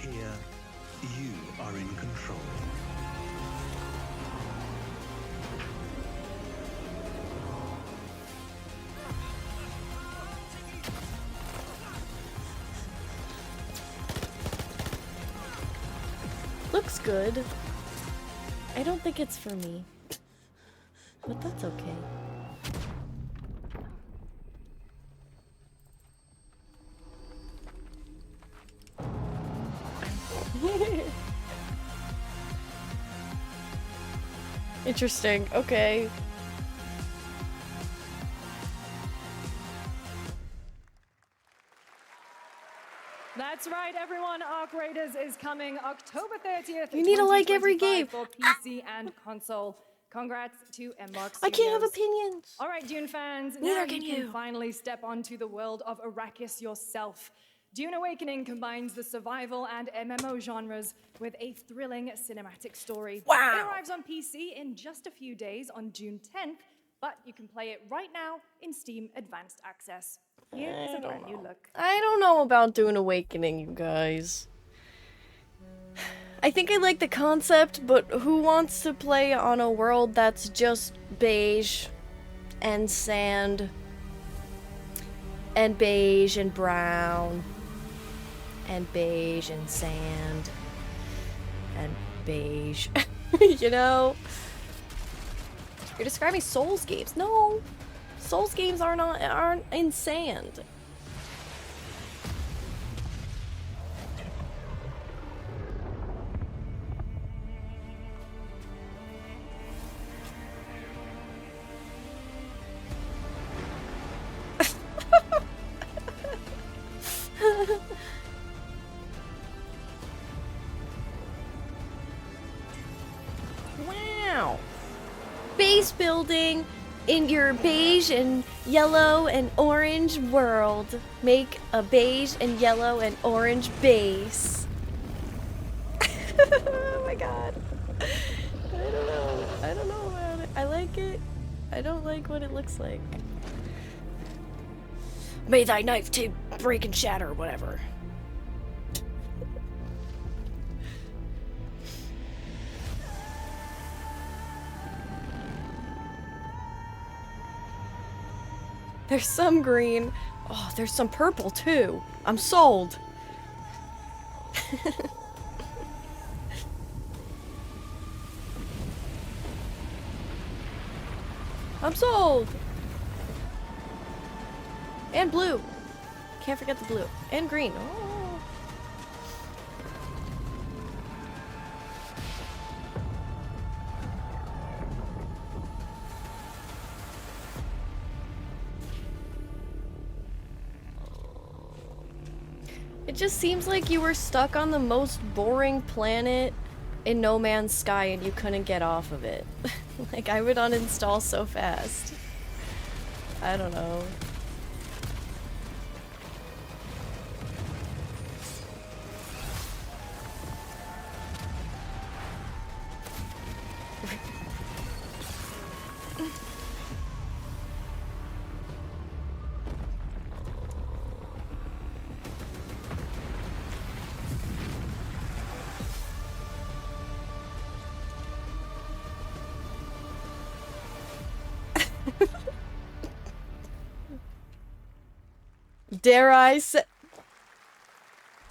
Speaker 14: Here, you are in control.
Speaker 1: Looks good. I don't think it's for me. But that's okay. Interesting. Okay.
Speaker 8: That's right, everyone. Arc Raiders is coming October 30th.
Speaker 1: You need to like every game.
Speaker 8: For PC and console. Congrats to Embark Studios.
Speaker 1: I can't have opinions.
Speaker 8: All right, Dune fans.
Speaker 1: Neither
Speaker 8: now
Speaker 1: can
Speaker 8: you can
Speaker 1: you.
Speaker 8: finally step onto the world of Arrakis yourself. Dune Awakening combines the survival and MMO genres with a thrilling cinematic story.
Speaker 1: Wow.
Speaker 8: It arrives on PC in just a few days on June 10th, but you can play it right now in Steam Advanced Access. Here is a brand new look.
Speaker 1: I don't know about Dune Awakening, you guys. I think I like the concept, but who wants to play on a world that's just beige and sand and beige and brown and beige and sand and beige? You know? You're describing Souls games. No! Souls games aren't in sand. Wow. Base building in your beige and yellow and orange world. Make a beige and yellow and orange base. Oh my god. I don't know. I don't know about it. I like it. I don't like what it looks like. May thy knife to break and shatter, whatever. There's some green. Oh, there's some purple too. I'm sold. I'm sold. And blue. Can't forget the blue. And green. Oh. It just seems like you were stuck on the most boring planet in No Man's Sky and you couldn't get off of it. Like, I would uninstall so fast. I don't know. Dare I say?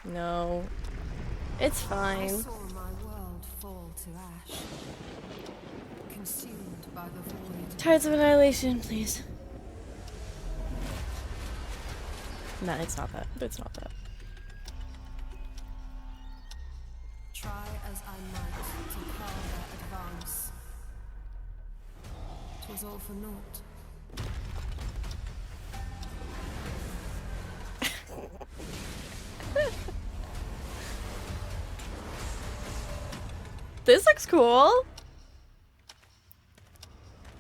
Speaker 1: No. It's fine.
Speaker 15: I saw my world fall to ash, consumed by the void.
Speaker 1: Tides of Annihilation, please. Nah, it's not that. It's not that.
Speaker 15: Try as I might to quell their advance. 'Twas all for naught.
Speaker 1: This looks cool.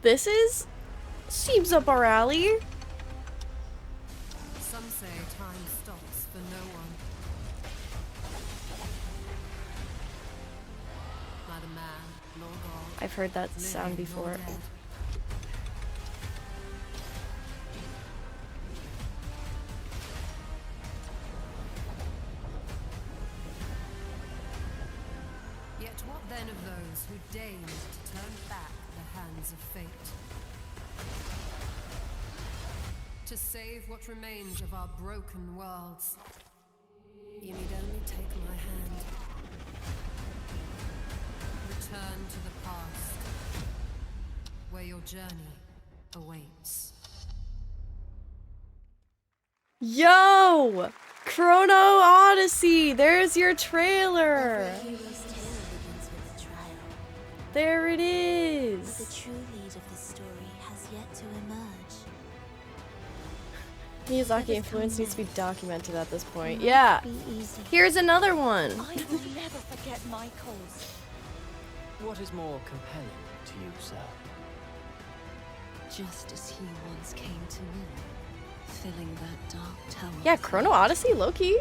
Speaker 1: This seems up our alley.
Speaker 15: Some say time stops for no one. Neither man nor God.
Speaker 1: I've heard that sound before.
Speaker 15: Then of those who deigned to turn back the hands of fate, to save what remains of our broken worlds. You need only take my hand. Return to the past, where your journey awaits.
Speaker 1: Yo! Chrono Odyssey! There's your trailer! There it is!
Speaker 12: The true lead of the story has yet to emerge.
Speaker 1: Miyazaki influence needs to be documented at this point. Yeah! Here's another one!
Speaker 16: I will never forget my cause.
Speaker 17: What is more compelling to you, sir?
Speaker 10: Just as he once came to me, filling that dark tower.
Speaker 1: Yeah, Chrono Odyssey, low-key?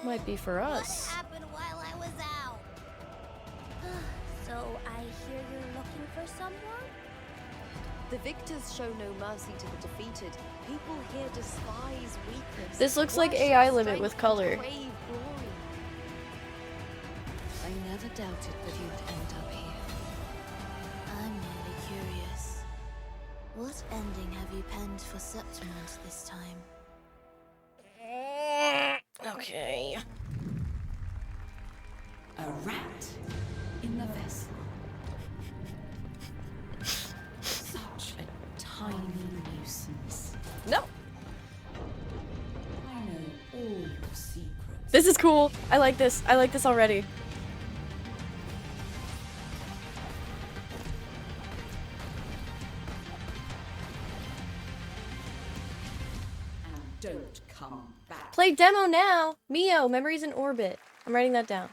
Speaker 1: Might be for us.
Speaker 12: What happened while I was out? So I hear you're looking for someone?
Speaker 10: The victors show no mercy to the defeated. People here despise weakness.
Speaker 1: This looks like
Speaker 10: worship
Speaker 1: AI limit
Speaker 10: strength
Speaker 1: with
Speaker 10: and
Speaker 1: color.
Speaker 10: crave glory. I never doubted that you'd end up here.
Speaker 12: I'm really curious. What ending have you penned for Septimont this time?
Speaker 1: Okay.
Speaker 10: A rat in the vessel. Such a tiny nuisance.
Speaker 1: No.
Speaker 10: I know all your secrets.
Speaker 1: This is cool. I like this. I like this already.
Speaker 10: And don't come back.
Speaker 1: Play demo now. Mio, Memories in Orbit. I'm writing that down.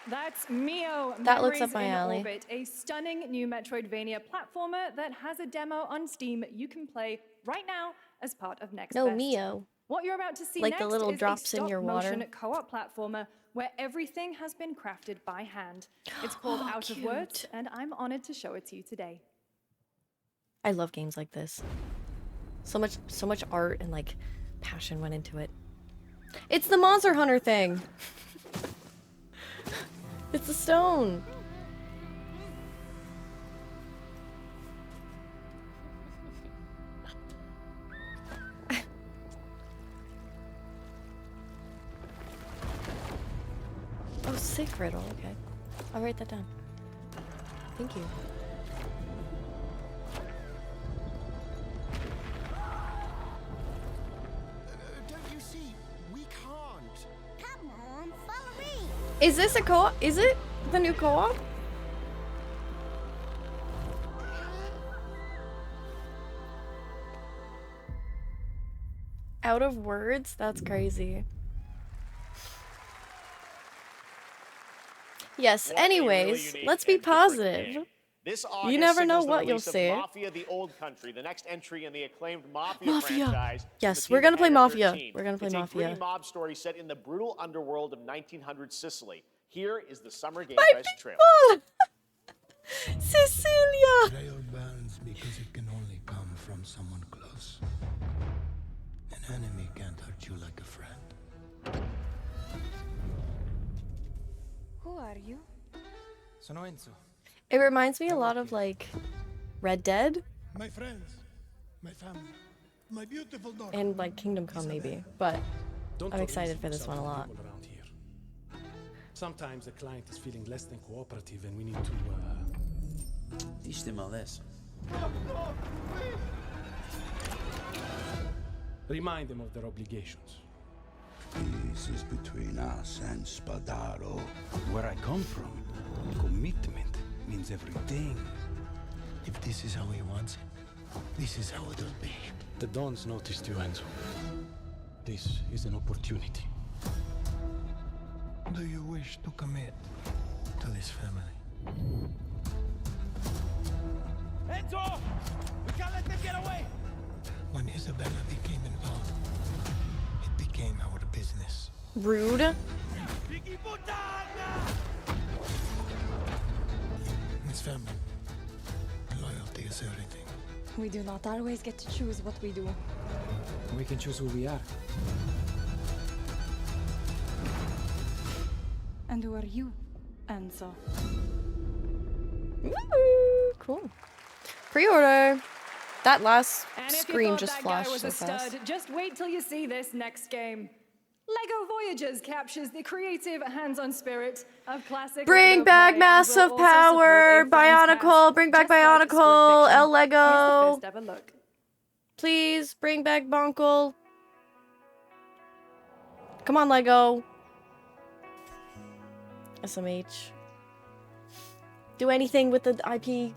Speaker 8: That's Mio
Speaker 1: That looks
Speaker 8: Memories
Speaker 1: up my
Speaker 8: in
Speaker 1: alley.
Speaker 8: Orbit, a stunning new Metroidvania platformer that has a demo on Steam you can play right now as part of Next
Speaker 1: No,
Speaker 8: Fest.
Speaker 1: Mio.
Speaker 8: What you're about to see
Speaker 1: Like
Speaker 8: next
Speaker 1: the little
Speaker 8: is
Speaker 1: drops
Speaker 8: a
Speaker 1: in your water.
Speaker 8: stop-motion co-op platformer where everything has been crafted by hand. It's called
Speaker 1: Oh,
Speaker 8: Out of Words, and I'm honored to show it to you today.
Speaker 1: I love games like this. So much art and like passion went into it. It's the Monster Hunter thing. It's the stone. Oh, sick riddle. Okay, I'll write that down. Thank you.
Speaker 13: Don't you see? We can't.
Speaker 12: Come on, follow me.
Speaker 1: Is this a co-op? Is it the new co-op? Out of words? That's crazy. Yes, anyways, let's be positive.
Speaker 2: This
Speaker 1: You
Speaker 2: August
Speaker 1: never know
Speaker 2: signals the
Speaker 1: what you'll
Speaker 2: release of
Speaker 1: see.
Speaker 2: Mafia The Old Country, the next entry in the acclaimed Mafia,
Speaker 1: Mafia.
Speaker 2: franchise. from
Speaker 1: Yes,
Speaker 2: the
Speaker 1: we're
Speaker 2: team
Speaker 1: gonna
Speaker 2: at
Speaker 1: play
Speaker 2: Enter
Speaker 1: Mafia.
Speaker 2: 13.
Speaker 1: We're gonna play
Speaker 2: it's
Speaker 1: Mafia.
Speaker 2: a gritty mob story set in the brutal underworld of 1900 Sicily. Here is the Summer Game
Speaker 1: My
Speaker 2: Fest trailer.
Speaker 1: Cecilia!
Speaker 18: Betrayal burns because it can only come from someone close. An enemy can't hurt you like a friend.
Speaker 10: Who are you?
Speaker 18: Sono Enzo.
Speaker 1: It reminds me a lot of like Red Dead
Speaker 18: My friends, my family, my beautiful daughter.
Speaker 1: and like Kingdom Come maybe, but
Speaker 19: Don't
Speaker 1: I'm excited for this
Speaker 19: yourself
Speaker 1: one a
Speaker 19: on
Speaker 1: lot.
Speaker 19: people around here. Sometimes the client is feeling less than cooperative and we need to
Speaker 20: teach them a lesson.
Speaker 19: Remind them of their obligations.
Speaker 21: This is between us and Spadaro. Where I come from, commitment means everything.
Speaker 18: If this is how he wants it, this is how it'll be.
Speaker 19: The Dons noticed you, Enzo. This is an opportunity.
Speaker 18: Do you wish to commit to this family?
Speaker 3: Enzo! We can't let them get away!
Speaker 18: When Isabella became involved, it became our business.
Speaker 1: Rude.
Speaker 18: This family, loyalty is everything.
Speaker 22: We do not always get to choose what we do.
Speaker 19: We can choose who we are.
Speaker 22: And who are you, Enzo?
Speaker 1: Woo! Cool. Pre-order. That last
Speaker 8: And if you
Speaker 1: screen
Speaker 8: thought
Speaker 1: just
Speaker 8: that guy
Speaker 1: flashed
Speaker 8: was
Speaker 1: so
Speaker 8: a
Speaker 1: fast.
Speaker 8: stud, just wait till you see this next game. LEGO Voyagers captures the creative hands-on spirit of classic
Speaker 1: Bring
Speaker 8: LEGO
Speaker 1: back
Speaker 8: play and
Speaker 1: Mass
Speaker 8: will
Speaker 1: of
Speaker 8: also
Speaker 1: Power,
Speaker 8: support a friend's
Speaker 1: Bionicle,
Speaker 8: pass,
Speaker 1: bring back
Speaker 8: just like Split
Speaker 1: Bionicle,
Speaker 8: Fiction.
Speaker 1: El Lego.
Speaker 8: Here's the first ever look.
Speaker 1: Please bring back Bonkle. Come on, Lego. SMH. Do anything with the IP.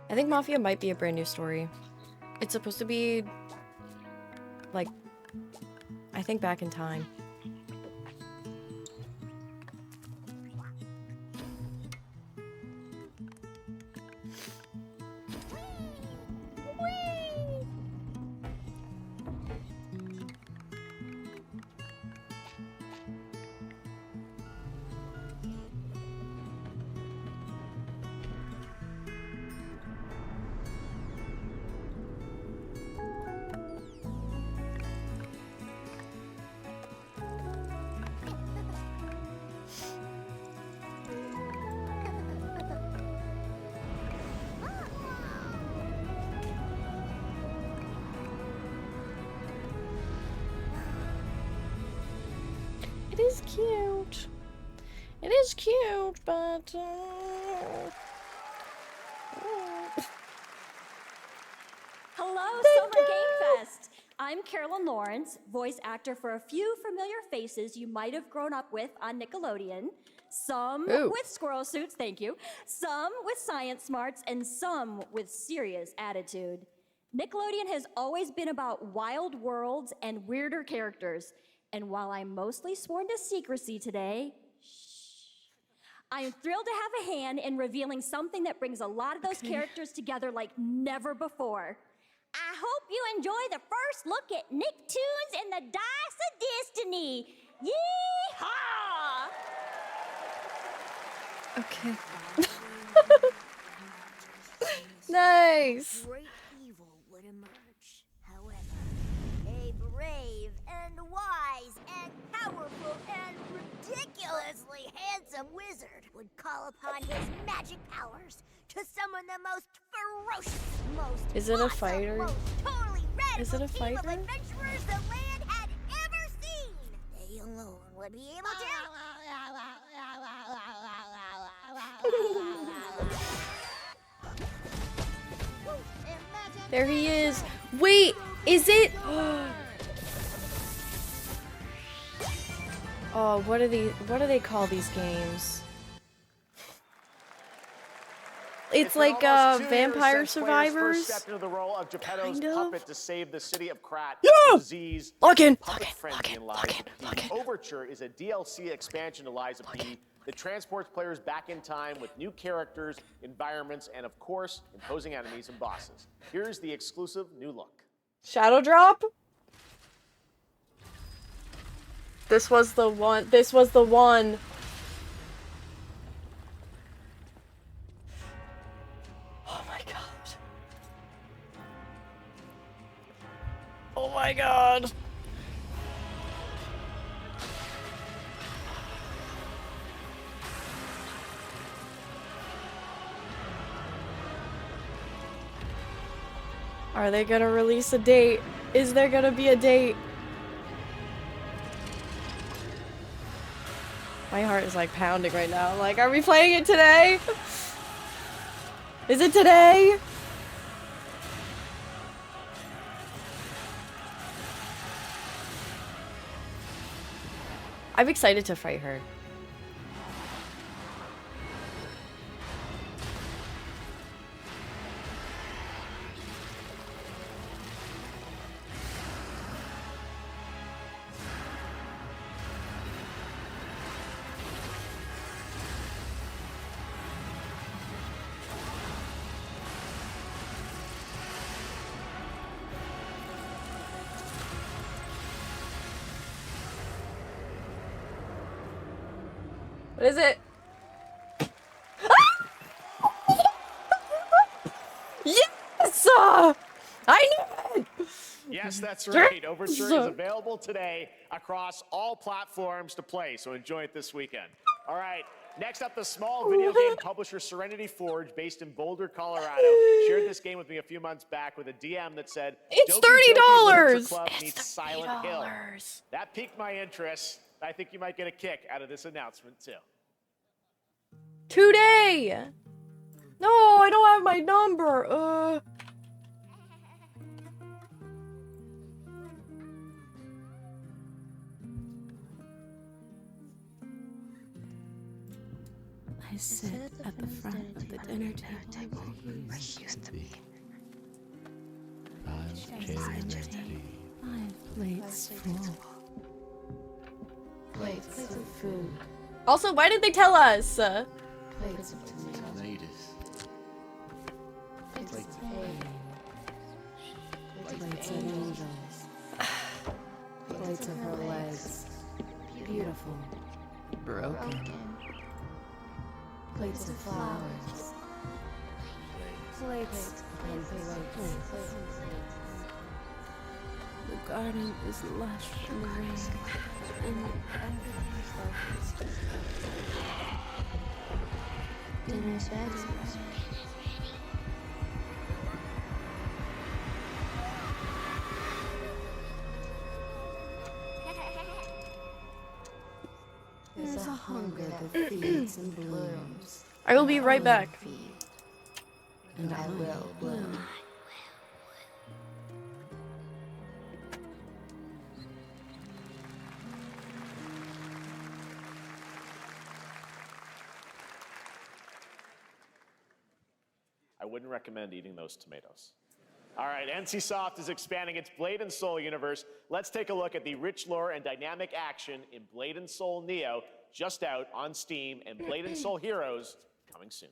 Speaker 1: I think Mafia might be a brand new story. It's supposed to be, like, I think back in time. It is cute. It is cute, but
Speaker 4: Hello, Summer Game Fest! I'm Carolyn Lawrence, voice actor for a few familiar faces you might have grown up with on Nickelodeon. Some with squirrel suits, thank you. Some with science smarts, and some with serious attitude. Nickelodeon has always been about wild worlds and weirder characters. And while I'm mostly sworn to secrecy today, I am thrilled to have a hand in revealing something that brings a lot of those characters together like never before. I hope you enjoy the first look at Nicktoons and the Dice of Destiny. Yee-haw!
Speaker 1: okay. Nice.
Speaker 6: Great evil would emerge. However, a brave and wise and powerful and ridiculously handsome wizard would call upon his magic powers to summon the most ferocious, most
Speaker 1: Is it a
Speaker 6: awesome,
Speaker 1: fighter?
Speaker 6: most totally radical
Speaker 1: Is it a
Speaker 6: team
Speaker 1: fighter?
Speaker 6: of adventurers the land had ever seen. They alone would be able to.
Speaker 1: There he is. Wait, is it? Oh, what do they call these games? It's like Vampire Survivors.
Speaker 2: Stepped into the role of Geppetto's puppet to save the city of Krat. Disease.
Speaker 1: Log in.
Speaker 2: P Overture is a DLC expansion to Lies of P that transports players back in time with new characters, environments, and of course, imposing enemies and bosses. Here's the exclusive new look.
Speaker 1: Shadow Drop? This was the one. This was the one. Oh my god. Oh my god. Are they gonna release a date? Is there gonna be a date? My heart is like pounding right now. I'm like, are we playing it today? Is it today? I'm excited to fight her. What is it? Yes! I knew it!
Speaker 2: Yes, that's right. Overture is available today across all platforms to play, so enjoy it this weekend. All right, next up, the small video game publisher Serenity Forge, based in Boulder, Colorado, shared this game with me a few months back with a DM that said,
Speaker 1: It's $30!
Speaker 2: It's Silent Hill. That piqued my interest. I think you might get a kick out of this announcement, too.
Speaker 1: Today! No, I don't have my number.
Speaker 23: I sit at the front of the dinner table where he used to be. Five plates full. Plates of food.
Speaker 1: Also, why did they tell us?
Speaker 23: Plates of tomatoes. Plates of egg. Plates of angels. Plates of her legs. Beautiful. Broken. Plates of flowers. Plates. The garden is lush in the rain, and everything is focused. Dinner's ready. hunger that feeds and blooms.
Speaker 1: I will be right back.
Speaker 23: And I will bloom.
Speaker 2: I wouldn't recommend eating those tomatoes. All right, NCSoft is expanding its Blade and Soul universe. Let's take a look at the rich lore and dynamic action in Blade and Soul Neo, just out on Steam, and Blade and Soul Heroes coming soon.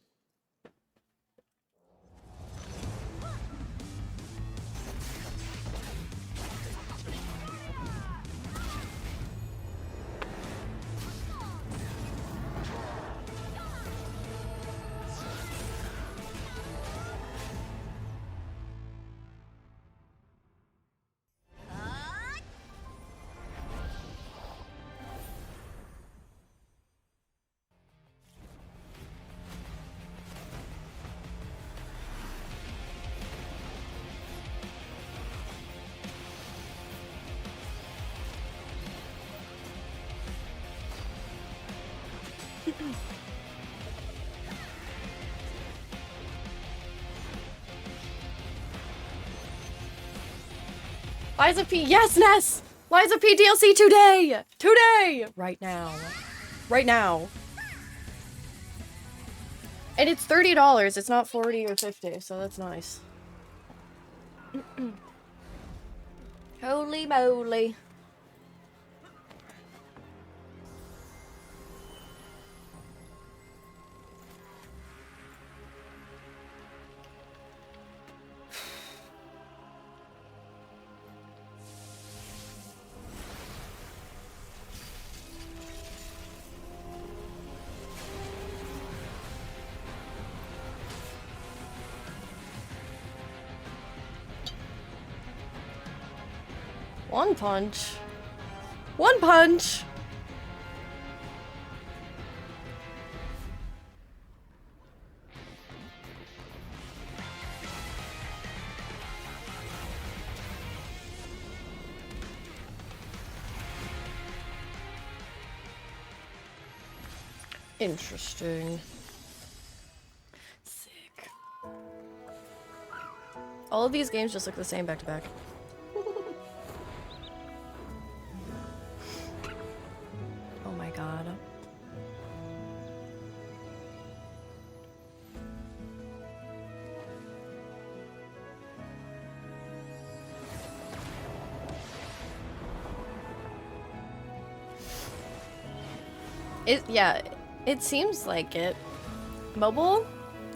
Speaker 1: Liza P, yes, Ness! Liza P DLC today! Today! Right now. Right now. And it's $30, it's not 40 or 50, so that's nice. Holy moly. One punch. One punch! Interesting. Sick. All of these games just look the same back to back. Oh my god. Yeah, it seems like it. Mobile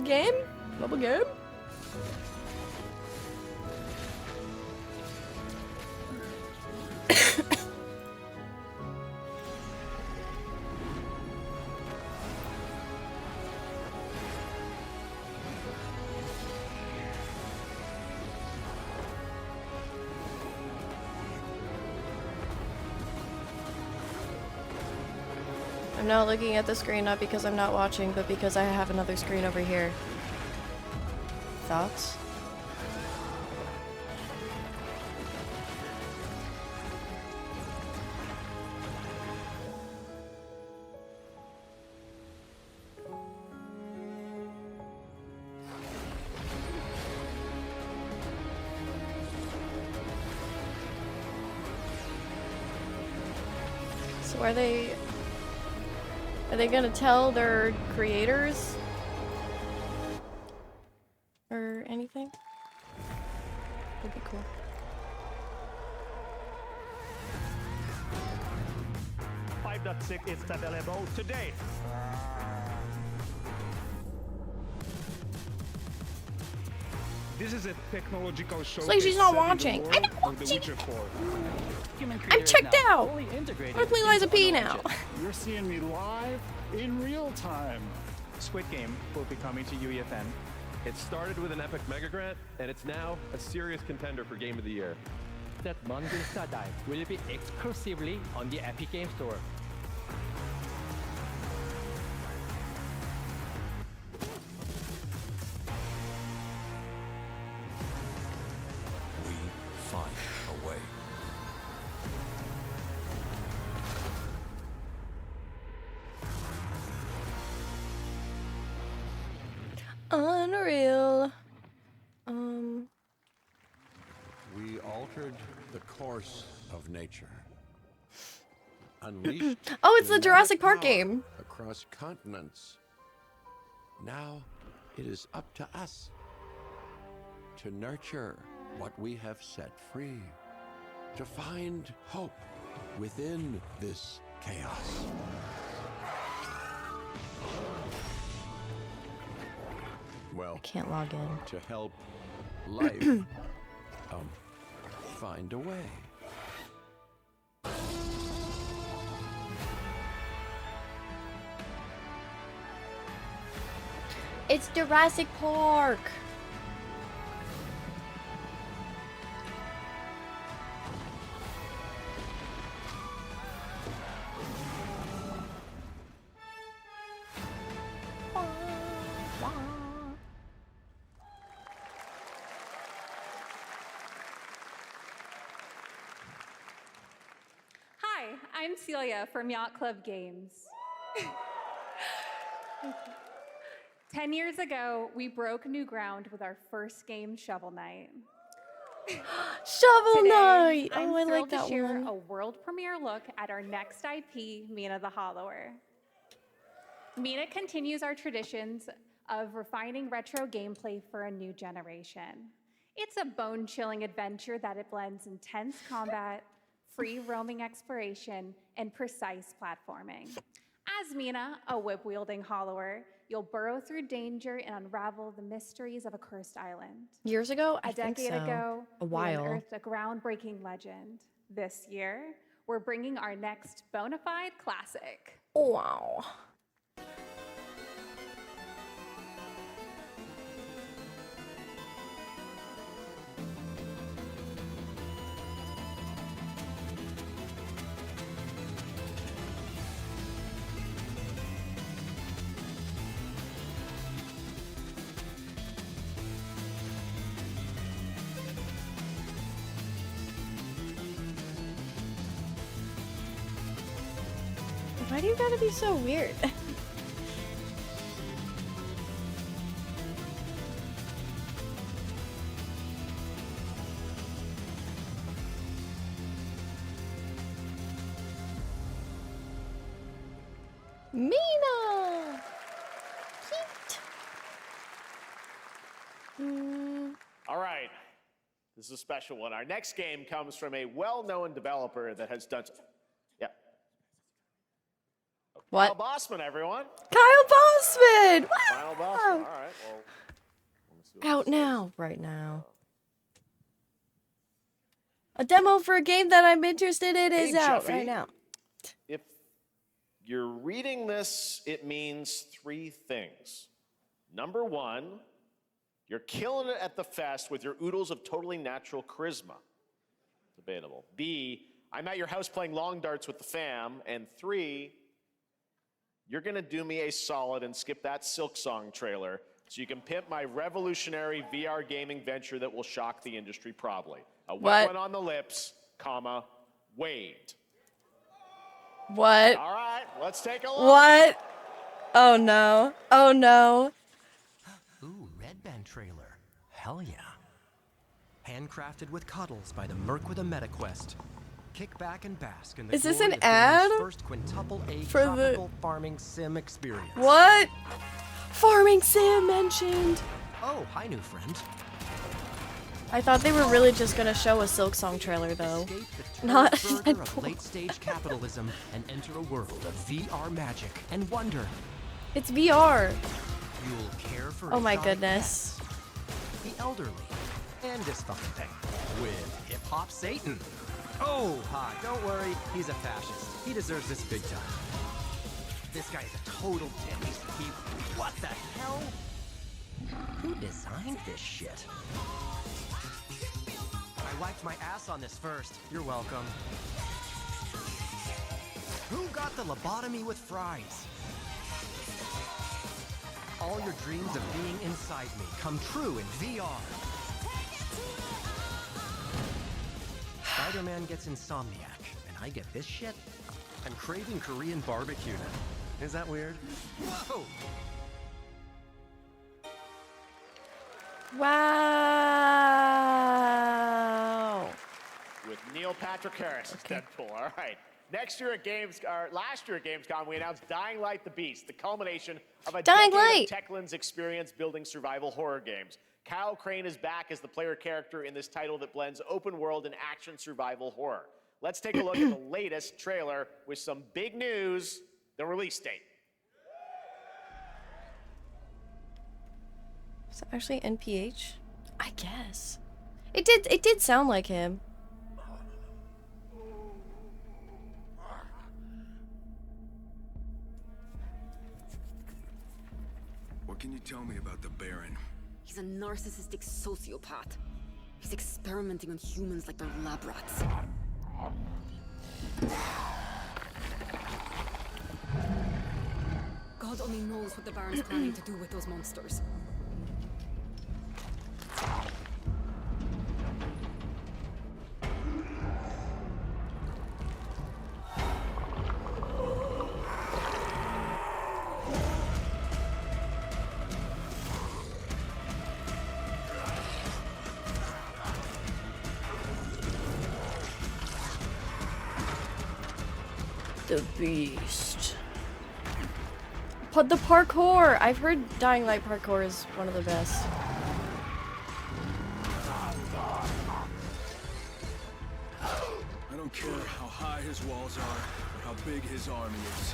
Speaker 1: game? Mobile game? I'm not looking at the screen, not because I'm not watching, but because I have another screen over here. Thoughts? So are they gonna tell their creators? Or anything? Would be cool.
Speaker 5: .6 is available today. This is a technological show.
Speaker 1: It's like she's not watching. I'm not watching. I'm checked out. I'm gonna play Liza P now.
Speaker 5: You're seeing me live in real time.
Speaker 9: Squid Game will be coming to UEFN.
Speaker 11: It started with an epic mega grant, and it's now a serious contender for Game of the Year.
Speaker 24: That Monster Dive will be exclusively on the Epic Game Store.
Speaker 7: We find a way.
Speaker 3: the course of nature. Unleashed.
Speaker 1: Oh, it's the
Speaker 3: genetic
Speaker 1: Jurassic Park
Speaker 3: power
Speaker 1: game.
Speaker 3: Across continents. Now it is up to us to nurture what we have set free, to find hope within this chaos. Well,
Speaker 1: I can't log in.
Speaker 3: To help life find a way.
Speaker 1: It's Jurassic Park.
Speaker 14: Hi, I'm Celia from Yacht Club Games. 10 years ago, we broke new ground with our first game, Shovel Knight.
Speaker 1: Shovel
Speaker 14: Today,
Speaker 1: Knight!
Speaker 14: I'm
Speaker 1: Oh, I
Speaker 14: thrilled
Speaker 1: like that
Speaker 14: to share
Speaker 1: one.
Speaker 14: a world premiere look at our next IP, Mina the Hollower. Mina continues our traditions of refining retro gameplay for a new generation. It's a bone-chilling adventure that it blends intense combat, free roaming exploration, and precise platforming. As Mina, a whip-wielding hollower, you'll burrow through danger and unravel the mysteries of a cursed island.
Speaker 1: Years ago? I
Speaker 14: A
Speaker 1: think
Speaker 14: decade
Speaker 1: so.
Speaker 14: ago,
Speaker 1: A
Speaker 14: we
Speaker 1: while.
Speaker 14: unearthed a groundbreaking legend. This year, we're bringing our next bona fide classic.
Speaker 1: Wow. Why do you gotta be so weird? Mina!
Speaker 2: All right. This is a special one. Our next game comes from a well-known developer that has done... Yeah.
Speaker 1: What?
Speaker 2: Kyle Bossman, everyone.
Speaker 1: Kyle Bossman!
Speaker 2: Final Bossman. All right. Well, let me see what
Speaker 1: Out
Speaker 2: this
Speaker 1: now. Right now. A demo for a game that I'm interested in is
Speaker 2: Hey,
Speaker 1: out
Speaker 2: Jeffy.
Speaker 1: right now.
Speaker 2: If you're reading this, it means three things. Number one, you're killing it at the fest with your oodles of totally natural charisma. Debatable. B, I'm at your house playing long darts with the fam. And three, you're gonna do me a solid and skip that Silk Song trailer so you can pimp my revolutionary VR gaming venture that will shock the industry probably. A wet
Speaker 1: What?
Speaker 2: one on the lips, comma, Wade.
Speaker 1: What?
Speaker 2: All right, let's take a look.
Speaker 1: What? Oh no. Oh no.
Speaker 15: Ooh, Red Band trailer. Hell yeah. Handcrafted with cuddles by the Merc with a MetaQuest. Kick back and bask in the
Speaker 1: Is this
Speaker 15: glory
Speaker 1: an
Speaker 15: of gaming's
Speaker 1: ad
Speaker 15: first quintuple A
Speaker 1: for the-
Speaker 15: tropical farming sim experience.
Speaker 1: What? Farming Sim mentioned.
Speaker 15: Oh, hi, new friend.
Speaker 1: I thought they were really just gonna show a Silk Song trailer though. Not
Speaker 15: Burger of late-stage capitalism and enter a world of VR magic and wonder.
Speaker 1: It's VR.
Speaker 15: You'll care for
Speaker 1: Oh my
Speaker 15: exotic
Speaker 1: goodness.
Speaker 15: pets, the elderly, and this fucking thing with Hip Hop Satan. Oh, don't worry, he's a fascist. He deserves this big time. This guy's a total dick. What the hell? Who designed this shit? I wiped my ass on this first. You're welcome. Who got the lobotomy with fries? All your dreams of being inside me come true in VR. Spider-Man gets insomniac, and I get this shit? I'm craving Korean barbecue now. Is that weird? Whoa!
Speaker 1: Wow.
Speaker 2: with Neil Patrick Harris as Deadpool. All right. Last year at Gamescom, we announced Dying Light: The Beast, the culmination of a decade of Techland's experience building survival horror games. Kyle Crane is back as the player character in this title that blends open world and action survival horror. Let's take a look at the latest trailer with some big news, the release date.
Speaker 1: Is that actually NPH? I guess. It did sound like him.
Speaker 7: What can you tell me about the Baron?
Speaker 12: He's a narcissistic sociopath. He's experimenting on humans like they're lab rats. God only knows what the Baron's planning to do with those monsters.
Speaker 1: The Beast. But the parkour! I've heard Dying Light parkour is one of the best.
Speaker 7: I don't care how high his walls are or how big his army is.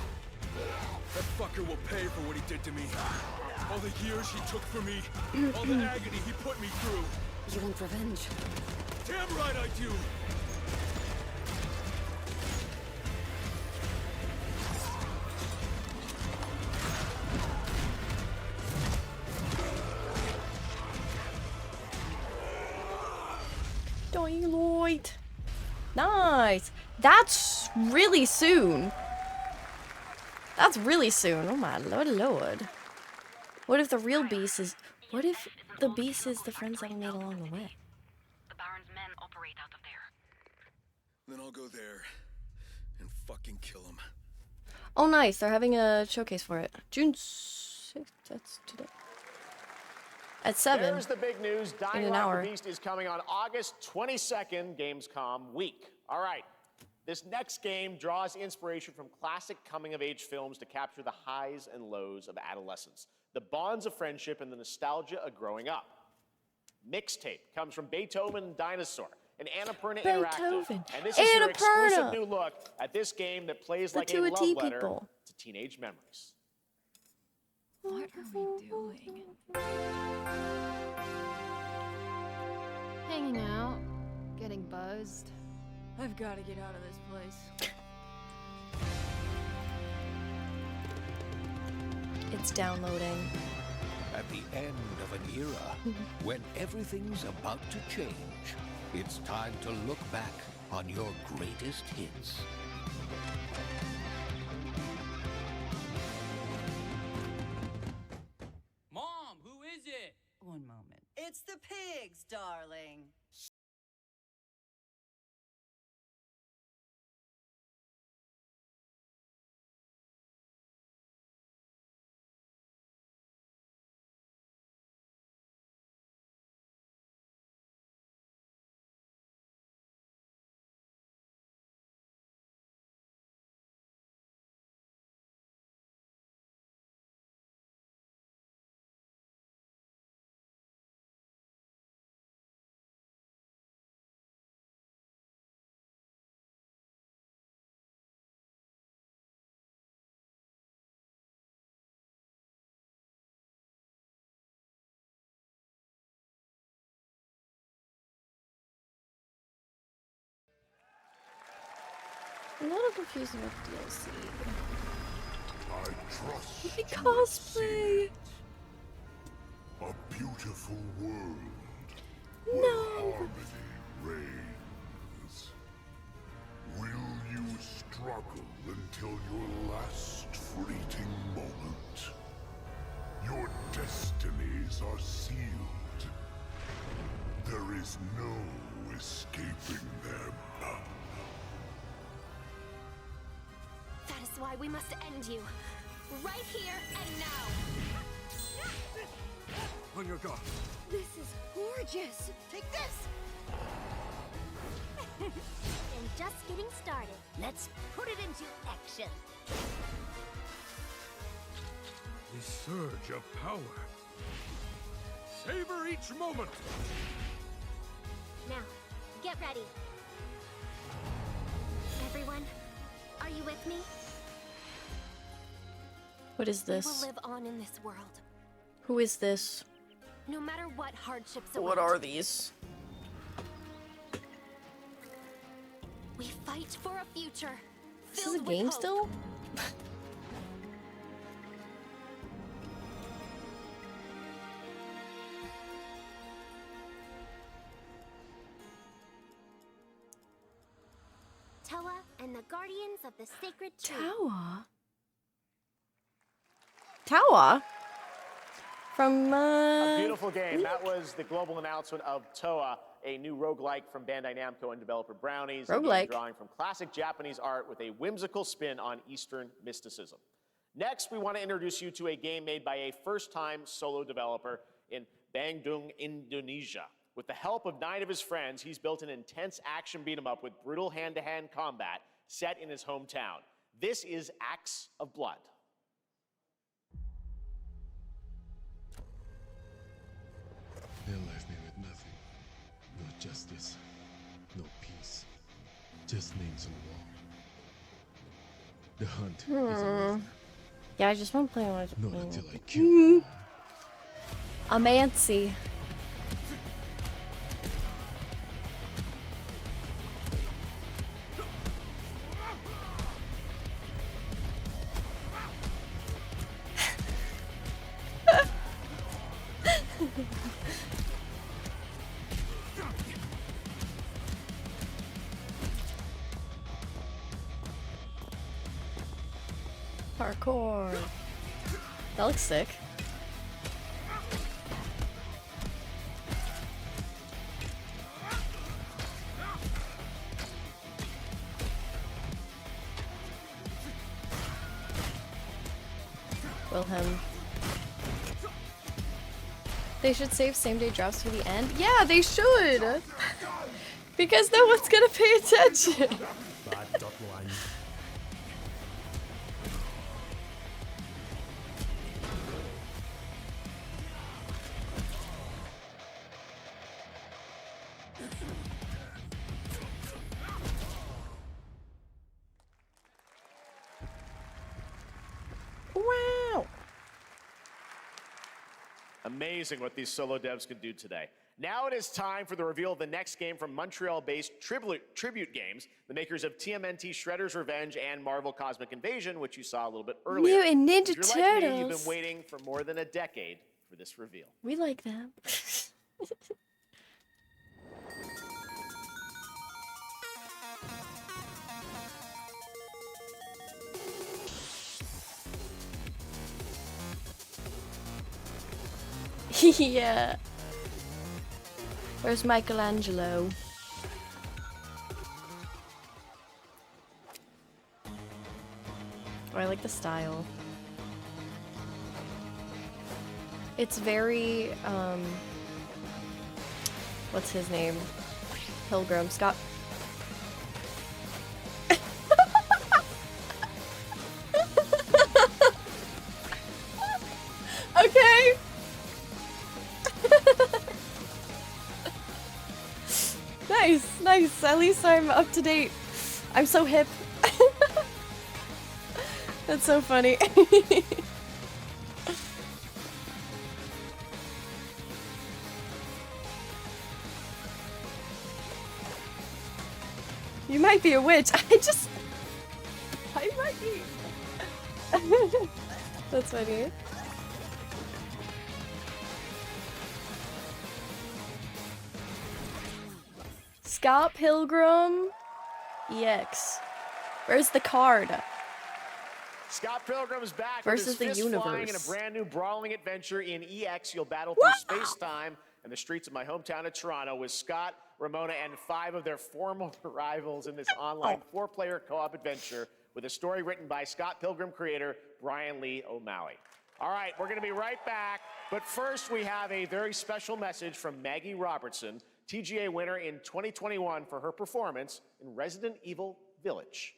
Speaker 7: That fucker will pay for what he did to me. All the years he took from me, all the agony he put me through.
Speaker 12: You want revenge?
Speaker 7: Damn right I do!
Speaker 1: Lloyd. Nice. That's really soon. That's really soon. Oh my lord. What if the real beast is... What if the beast is the friends that we made along the way?
Speaker 12: The Baron's men operate out of there.
Speaker 7: Then I'll go there and fucking kill him.
Speaker 1: Oh nice. They're having a showcase for it. June 6th. That's today. At 7.
Speaker 2: There's the big news. Dying Light: The Beast is coming on August 22nd, Gamescom week. All right. This next game draws inspiration from classic coming-of-age films to capture the highs and lows of adolescence, the bonds of friendship, and the nostalgia of growing up. Mixtape comes from Beethoven and Dinosaur, an Annapurna Interactive. And this is your exclusive new look at this game that plays like a love letter to teenage memories.
Speaker 10: What are we doing? Hanging out, getting buzzed. I've got to get out of this place.
Speaker 1: It's downloading.
Speaker 13: At the end of an era, when everything's about to change, it's time to look back on your greatest hits.
Speaker 16: Mom, who is it?
Speaker 17: One moment. It's the pigs, darling.
Speaker 1: I'm a little confused about DLC.
Speaker 25: I trust
Speaker 1: My cosplay!
Speaker 25: a beautiful world
Speaker 1: No!
Speaker 25: where harmony reigns. Will you struggle until your last fleeting moment? Your destinies are sealed. There is no escaping them.
Speaker 6: That is why we must end you. Right here and now.
Speaker 7: On your guard.
Speaker 6: This is gorgeous. Take this! And just getting started. Let's put it into action.
Speaker 25: The surge of power. Savor each moment.
Speaker 6: Now, get ready. Everyone, are you with me?
Speaker 1: What is
Speaker 6: We
Speaker 1: this?
Speaker 6: will live on in this world.
Speaker 1: Who is this?
Speaker 6: No matter what hardships
Speaker 1: What
Speaker 6: await.
Speaker 1: are these?
Speaker 6: We fight for a future.
Speaker 1: This is a
Speaker 6: filled with
Speaker 1: game
Speaker 6: hope.
Speaker 1: still?
Speaker 6: Towa and the Guardians of the Sacred Tree.
Speaker 1: Towa? Towa? From,
Speaker 2: A beautiful game. That was the global announcement of Towa, a new roguelike from Bandai Namco and developer Brownies. A game
Speaker 1: Roguelike.
Speaker 2: drawing from classic Japanese art with a whimsical spin on Eastern mysticism. Next, we want to introduce you to a game made by a first-time solo developer in Bandung, Indonesia. With the help of 9 of his friends, he's built an intense action beat-em-up with brutal hand-to-hand combat set in his hometown. This is Acts of Blood.
Speaker 18: They left me with nothing. No justice, no peace, just names on the wall. The hunt is over.
Speaker 1: Yeah, I just want to play one.
Speaker 18: Not until I kill.
Speaker 1: Amancy. Parkour. That looks sick. Wilhelm. They should save same-day drops for the end. Yeah, they should! Because no one's gonna pay attention. Wow!
Speaker 2: Amazing what these solo devs can do today. Now it is time for the reveal of the next game from Montreal-based Tribute Games, the makers of TMNT Shredder's Revenge and Marvel Cosmic Invasion, which you saw a little bit earlier.
Speaker 1: Mutant Ninja
Speaker 2: If you're like me, you've
Speaker 1: Turtles.
Speaker 2: been waiting for more than a decade for this reveal.
Speaker 1: We like them. Yeah. Where's Michelangelo? Oh, I like the style. It's very, what's his name? Pilgrim, Scott. Okay. Nice, nice. At least I'm up to date. I'm so hip. That's so funny. You might be a witch. I might be. That's funny. Scott Pilgrim EX. Where's the card?
Speaker 2: Scott Pilgrim's back
Speaker 1: Versus
Speaker 2: with his
Speaker 1: the
Speaker 2: fist flying in a
Speaker 1: universe.
Speaker 2: brand new brawling adventure in EX. You'll battle through space-time and the streets of my hometown of Toronto with Scott, Ramona, and 5 of their former rivals in this online 4-player co-op adventure with a story written by Scott Pilgrim creator Brian Lee O'Malley. All right, we're going to be right back, but first we have a very special message from Maggie Robertson, TGA winner in 2021 for her performance in Resident Evil Village.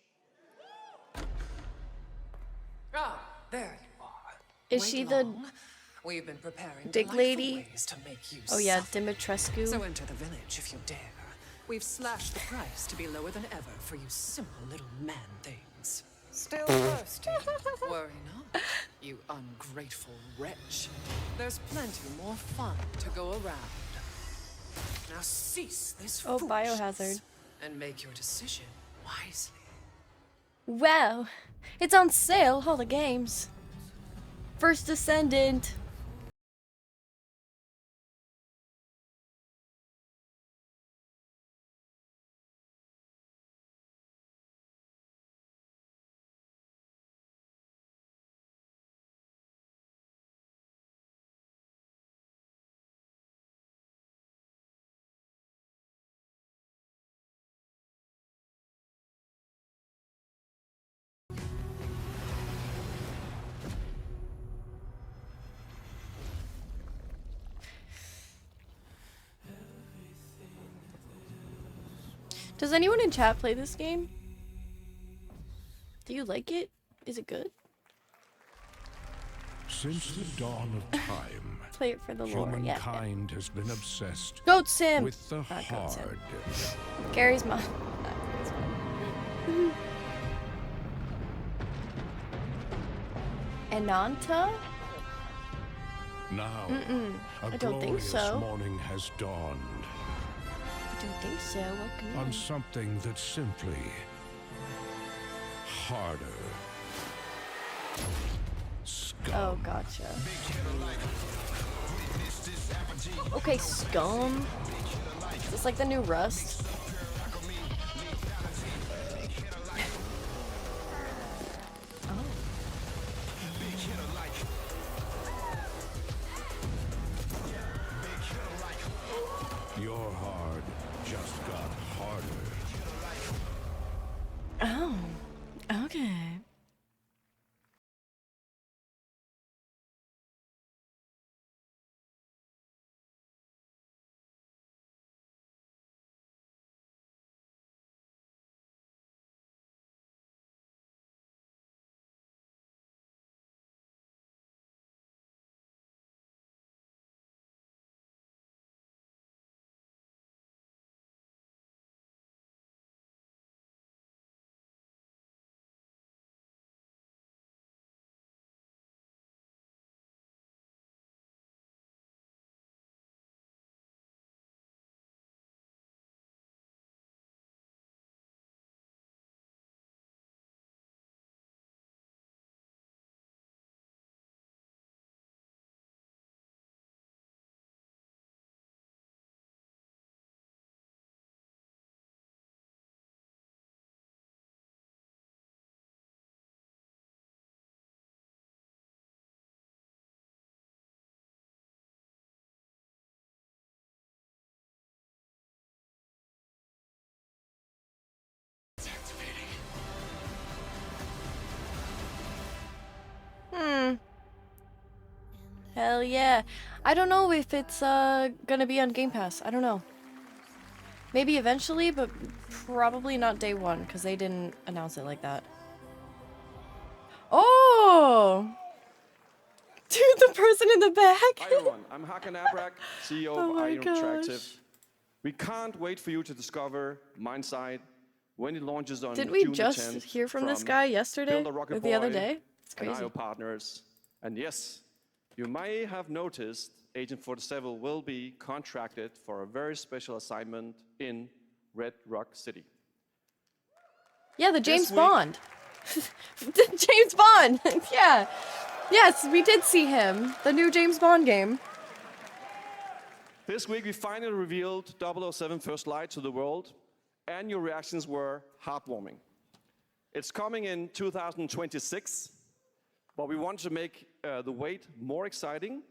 Speaker 8: Ah, there you are.
Speaker 1: Is she the
Speaker 8: We've been preparing
Speaker 1: big
Speaker 8: delightful
Speaker 1: lady?
Speaker 8: ways to make you
Speaker 1: Oh yeah,
Speaker 8: suffer.
Speaker 1: Dimitrescu.
Speaker 8: So enter the village if you dare. We've slashed the price to be lower than ever for you simple little man things. Still thirsty? Worry not, you ungrateful wretch. There's plenty more fun to go around. Now cease this
Speaker 1: Oh,
Speaker 8: foolishness
Speaker 1: Biohazard.
Speaker 8: and make your decision wisely.
Speaker 1: Wow, it's on sale, all the games. First Descendant. Does anyone in chat play this game? Do you like it? Is it good?
Speaker 13: Since the dawn of time,
Speaker 1: Play it for the lore, yeah.
Speaker 13: humankind has been obsessed
Speaker 1: Goat Sim!
Speaker 13: with the
Speaker 1: Goat Sim.
Speaker 13: hard.
Speaker 1: Gary's mom. Ananta?
Speaker 13: Now,
Speaker 1: I
Speaker 13: a
Speaker 1: don't think
Speaker 13: glorious
Speaker 1: so.
Speaker 13: morning has dawned
Speaker 1: I don't think so. Welcome
Speaker 13: on
Speaker 1: in.
Speaker 13: something that's simply harder. Scum.
Speaker 1: Oh, gotcha. Okay, Scum. Is this like the new Rust?
Speaker 13: Your hard just got harder.
Speaker 1: Oh, okay. Hell yeah. I don't know if it's gonna be on Game Pass. I don't know. Maybe eventually, but probably not day one, because they didn't announce it like that. Oh! Dude, the person in the back!
Speaker 11: Hi everyone, I'm Hakan Abrak, CEO
Speaker 1: Oh
Speaker 11: of
Speaker 1: my
Speaker 11: Iron
Speaker 1: gosh.
Speaker 11: Interactive. We can't wait for you to discover Mindside when it launches on
Speaker 1: Didn't we
Speaker 11: June
Speaker 1: just
Speaker 11: 10th
Speaker 1: hear from this
Speaker 11: from
Speaker 1: guy yesterday?
Speaker 11: Build a Rocket
Speaker 1: Or the other
Speaker 11: Boy
Speaker 1: day? It's
Speaker 11: and
Speaker 1: crazy.
Speaker 11: IO partners. And yes, you may have noticed Agent 47 will be contracted for a very special assignment in Red Rock City.
Speaker 1: Yeah, the
Speaker 11: This
Speaker 1: James
Speaker 11: week-
Speaker 1: Bond. James Bond! Yeah. Yes, we did see him. The new James Bond game.
Speaker 11: This week we finally revealed 007 First Light to the world, and your reactions were heartwarming. It's coming in 2026, but we want to make the wait more exciting.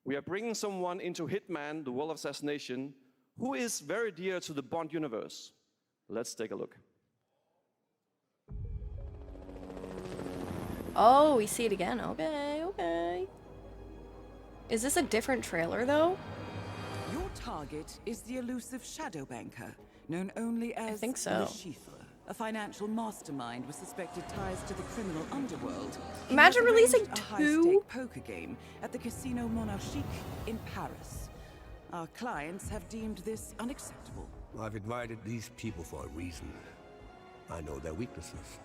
Speaker 11: We are bringing someone into Hitman, the World of Assassination, who is very dear to the Bond universe. Let's take a look.
Speaker 1: Oh, we see it again. Okay, okay. Is this a different trailer, though?
Speaker 8: Your
Speaker 4: target is the elusive shadow banker, known only as
Speaker 1: I think so.
Speaker 4: Le Chiffre, a financial mastermind with suspected ties to the criminal underworld. He
Speaker 1: Imagine
Speaker 4: has
Speaker 1: releasing
Speaker 4: arranged a
Speaker 1: 2?
Speaker 4: high-stake poker game at the Casino Monarchique in Paris. Our clients have deemed this unacceptable.
Speaker 13: I've invited these people for a reason. I know their weaknesses.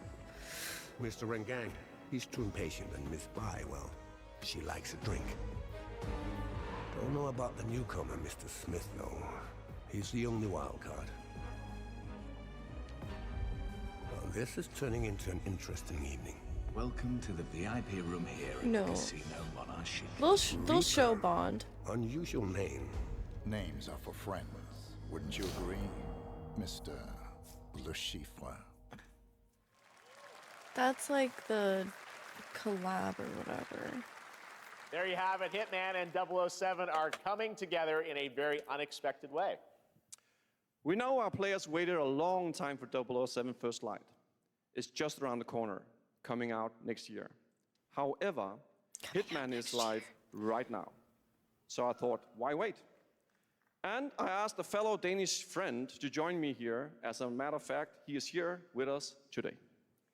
Speaker 13: Mr. Rengang, he's too impatient, and Miss Bai, well, she likes a drink. Don't know about the newcomer, Mr. Smith, though. He's the only wild card. Well, this is turning into an interesting evening.
Speaker 19: Welcome to the VIP room here at
Speaker 1: No.
Speaker 19: the Casino Monarchique.
Speaker 1: They'll show Bond.
Speaker 13: Unusual name.
Speaker 20: Names are for friends. Wouldn't you agree, Mr. Le Chiffre?
Speaker 1: That's like the collab or whatever.
Speaker 2: There you have it. Hitman and 007 are coming together in a very unexpected way.
Speaker 11: We know our players waited a long time for 007 First Light. It's just around the corner, coming out next year. However, Hitman is live right now. So I thought, why wait? And I asked a fellow Danish friend to join me here. As a matter of fact, he is here with us today.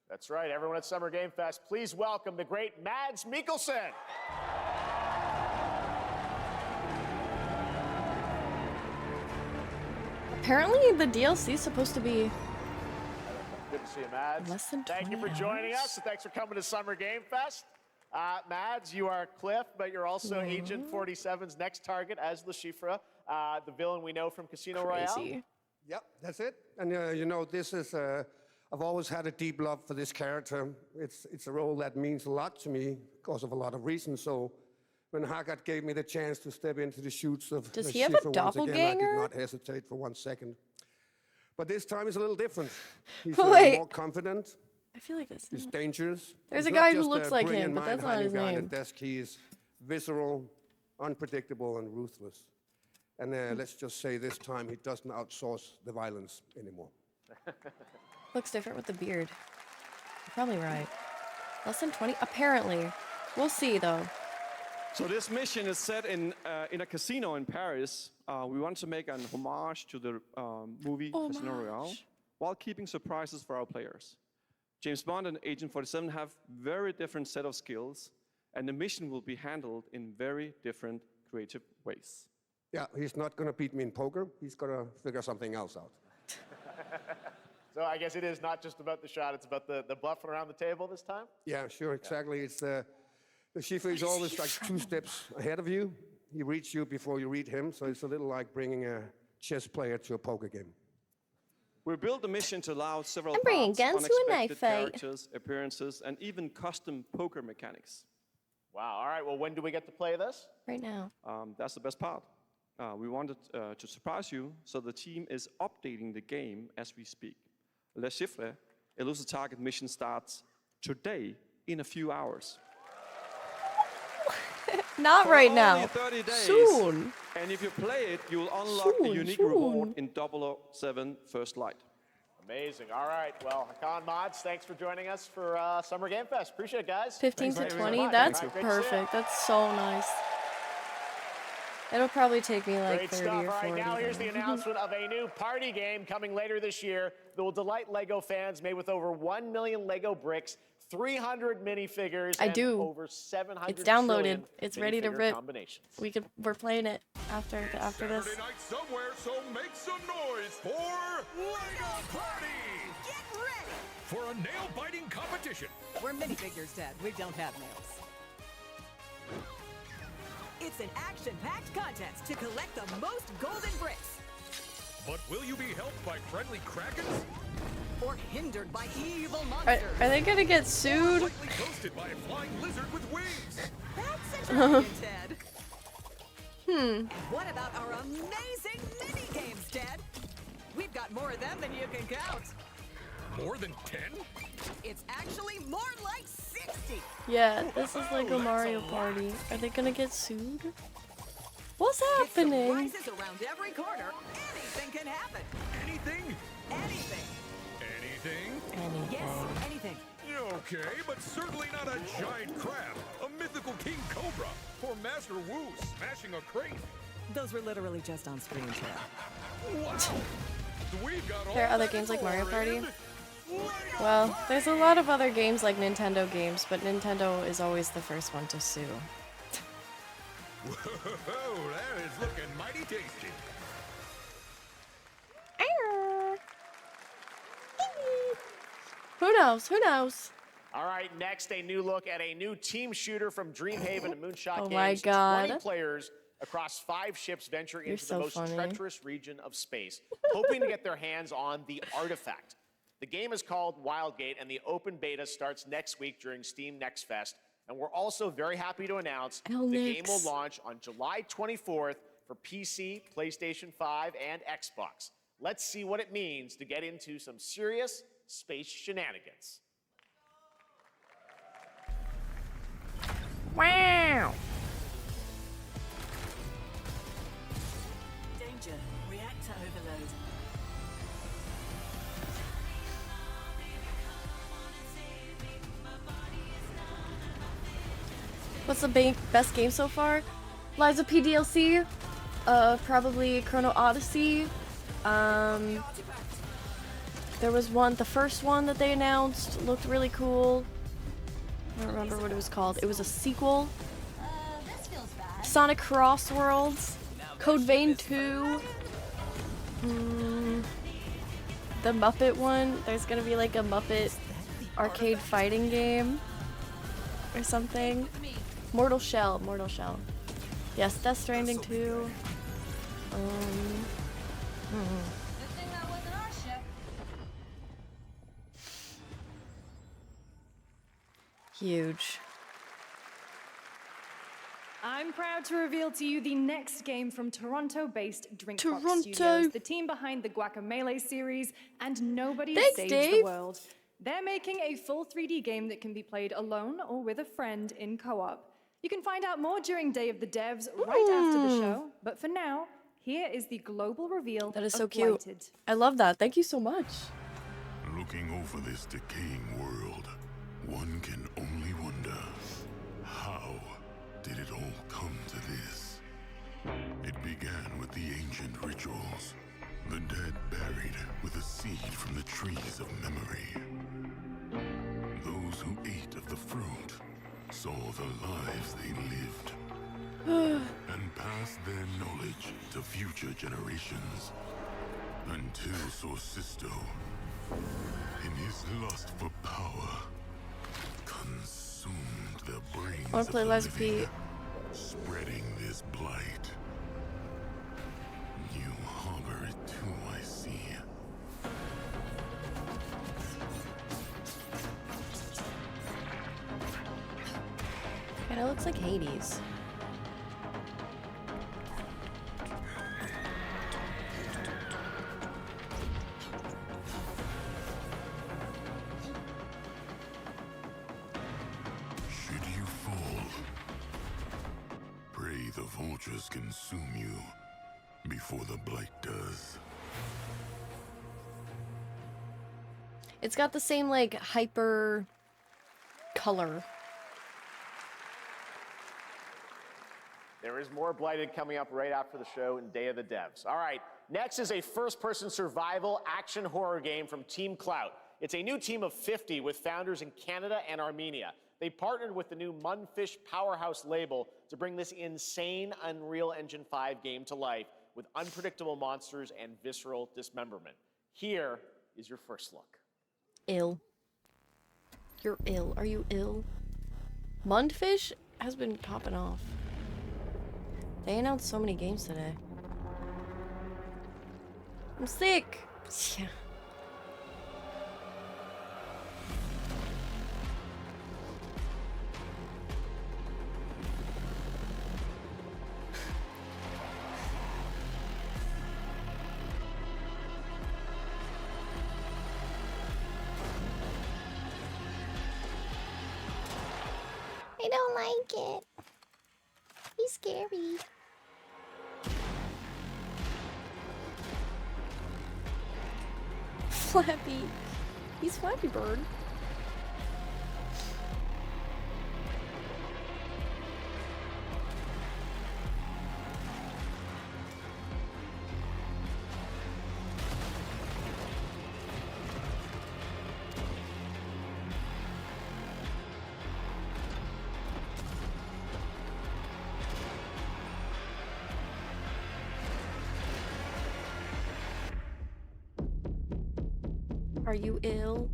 Speaker 2: That's right, everyone at Summer Game Fest, please welcome the great Mads Mikkelsen.
Speaker 1: Apparently, the DLC is supposed to be
Speaker 2: Good to see you, Mads.
Speaker 1: less than 20
Speaker 2: Thank you for joining us, and thanks for coming to Summer Game Fest. Mads, you are Cliff, but you're also Agent 47's next target as Le Chiffre, the villain we know from Casino Royale.
Speaker 21: Yep, that's it. And you know, this is, I've always had a deep love for this character. It's a role that means a lot to me because of a lot of reasons. So when Haggard gave me the chance to step into the shoots of
Speaker 1: Does
Speaker 21: Le
Speaker 1: he have a
Speaker 21: Chiffre once again, I
Speaker 1: doppelganger?
Speaker 21: did not hesitate for 1 second. But this time is a little different. He's
Speaker 1: Wait.
Speaker 21: more confident.
Speaker 1: I feel like this.
Speaker 21: He's dangerous.
Speaker 1: There's
Speaker 21: He's
Speaker 1: a
Speaker 21: not
Speaker 1: guy who
Speaker 21: just
Speaker 1: looks like
Speaker 21: brilliant
Speaker 1: him, but that's
Speaker 21: mind
Speaker 1: not
Speaker 21: hiding
Speaker 1: his
Speaker 21: behind
Speaker 1: name.
Speaker 21: a desk. He is visceral, unpredictable, and ruthless. And let's just say this time he doesn't outsource the violence anymore.
Speaker 1: Looks different with the beard. You're probably right. Less than 20? Apparently. We'll see, though.
Speaker 11: So this mission is set in a casino in Paris. We want to make an homage to the movie Casino Royale, while keeping surprises for our players. James Bond and Agent 47 have very different set of skills, and the mission will be handled in very different creative ways.
Speaker 21: Yeah, he's not going to beat me in poker. He's going to figure something else out.
Speaker 2: So I guess it is not just about the shot, it's about the bluffing around the table this time?
Speaker 21: Yeah, sure, exactly. It's the Chiffre is always like 2 steps ahead of you. He reads you before you read him, so it's a little like bringing a chess player to a poker game.
Speaker 11: We built the mission to allow several
Speaker 1: I'm bringing
Speaker 11: parts,
Speaker 1: guns to a knife
Speaker 11: unexpected
Speaker 1: fight.
Speaker 11: characters, appearances, and even custom poker mechanics.
Speaker 2: Wow, all right, well, when do we get to play this?
Speaker 1: Right now.
Speaker 11: That's the best part. We wanted to surprise you, so the team is updating the game as we speak. Le Chiffre, Elusive Target mission starts today in a few hours.
Speaker 1: Not
Speaker 11: For
Speaker 1: right
Speaker 11: only
Speaker 1: now.
Speaker 11: 30 days,
Speaker 1: Soon.
Speaker 11: And if you play it, you'll unlock a unique reward in 007 First Light.
Speaker 2: Amazing. All right. Well, Hakan Mods, thanks for joining us for Summer Game Fest. Appreciate it, guys.
Speaker 1: 15
Speaker 2: Thanks
Speaker 1: to
Speaker 2: very
Speaker 1: 20?
Speaker 2: much.
Speaker 1: That's
Speaker 2: Great to see you.
Speaker 1: perfect. That's so nice. It'll probably take me like
Speaker 2: Great
Speaker 1: 30
Speaker 2: stuff.
Speaker 1: or
Speaker 2: All
Speaker 1: 40.
Speaker 2: right, now here's the
Speaker 1: then.
Speaker 2: announcement of a new party game coming later this year that will delight LEGO fans, made with over 1 million LEGO bricks, 300 minifigures,
Speaker 1: I
Speaker 2: and
Speaker 1: do.
Speaker 2: over 700
Speaker 1: It's downloaded.
Speaker 2: trillion
Speaker 1: It's ready to
Speaker 2: minifigure
Speaker 1: rip.
Speaker 2: combinations.
Speaker 1: We're playing it after this.
Speaker 25: Saturday night somewhere, so make some noise for LEGO Party!
Speaker 17: Get ready!
Speaker 25: For a nail-biting competition.
Speaker 17: We're minifigures, Dad. We don't have nails. It's an action-packed contest to collect the most golden bricks.
Speaker 25: But will you be helped by friendly krakens?
Speaker 17: Or hindered by evil
Speaker 1: Are
Speaker 17: monsters.
Speaker 1: they gonna get sued?
Speaker 25: Likely ghosted by a flying lizard with wings.
Speaker 17: That's a Ted.
Speaker 1: Hmm.
Speaker 17: What about our amazing mini games, Dad? We've got more of them than you can count.
Speaker 25: More than 10?
Speaker 17: It's actually more like 60.
Speaker 1: Yeah, this is like a Mario Party. Are they gonna get sued? What's happening?
Speaker 17: Surprises around every corner. Anything can happen.
Speaker 25: Anything?
Speaker 17: Anything.
Speaker 25: Anything?
Speaker 17: Yes, anything.
Speaker 25: Okay, but certainly not a giant crab, a mythical king cobra, or Master Wu smashing a crate.
Speaker 17: Those were literally just on screen, Tara.
Speaker 25: Wow! We got all
Speaker 1: There are other
Speaker 25: that
Speaker 1: games like
Speaker 25: and
Speaker 1: Mario
Speaker 25: more
Speaker 1: Party.
Speaker 25: in
Speaker 1: Well, there's a lot of other games like Nintendo games, but Nintendo is always the first one to sue.
Speaker 25: Whoa, that is looking mighty tasty.
Speaker 1: Who knows? Who knows?
Speaker 2: All right, next, a new look at a new team shooter from Dreamhaven and Moonshot
Speaker 1: Oh
Speaker 2: Games.
Speaker 1: my God.
Speaker 2: 20 players across 5 ships venture
Speaker 1: You're
Speaker 2: into
Speaker 1: so
Speaker 2: the most
Speaker 1: funny.
Speaker 2: treacherous region of space, hoping to get their hands on the artifact. The game is called Wildgate, and the open beta starts next week during Steam Next Fest. And we're also very happy to announce the game will launch on July 24th for PC, PlayStation 5, and Xbox. Let's see what it means to get into some serious space shenanigans.
Speaker 1: Wow!
Speaker 17: Danger. Reactor overload.
Speaker 1: What's the best game so far? Liza P DLC, probably Chrono Odyssey. There was one, the first one that they announced looked really cool. I don't remember what it was called. It was a sequel. Sonic Crossworlds, Code Vein 2. The Muppet one. There's gonna be like a Muppet arcade fighting game or something. Mortal Shell. Yes, Death Stranding 2. Huge.
Speaker 5: I'm proud to reveal to you the next game from Toronto-based Drinkbox
Speaker 1: Toronto.
Speaker 5: Studios, the team behind the Guacamelee series and Nobody
Speaker 1: Thanks,
Speaker 5: Saves
Speaker 1: Dave.
Speaker 5: the World. They're making a full 3D game that can be played alone or with a friend in co-op. You can find out more during Day of the Devs right after the show, but for now, here is the global reveal.
Speaker 1: That is
Speaker 5: of
Speaker 1: so cute.
Speaker 5: Blighted.
Speaker 1: I love that. Thank you so much.
Speaker 9: Looking over this decaying world, one can only wonder, how did it all come to this? It began with the ancient rituals, the dead buried with a seed from the trees of memory. Those who ate of the fruit saw the lives they lived and passed their knowledge to future generations until Sorcisto, in his lust for power, consumed the brains
Speaker 1: I wanna play
Speaker 9: of the
Speaker 1: Liza P.
Speaker 9: living, spreading this blight. You harbor it too, I see.
Speaker 1: Kinda looks like Hades.
Speaker 9: Should you fall, pray the vultures consume you before the blight does.
Speaker 1: It's got the same like hyper color.
Speaker 2: There is more Blighted coming up right after the show in Day of the Devs. All right, next is a first-person survival action horror game from Team Clout. It's a new team of 50 with founders in Canada and Armenia. They partnered with the new Munfish Powerhouse label to bring this insane Unreal Engine 5 game to life with unpredictable monsters and visceral dismemberment. Here is your first look.
Speaker 1: Ill. You're ill. Are you ill? Mundfish has been popping off. They announced so many games today. I'm sick. Yeah.
Speaker 6: I don't like it. He's scary.
Speaker 1: Flappy. He's Flappy Bird. Are you ill?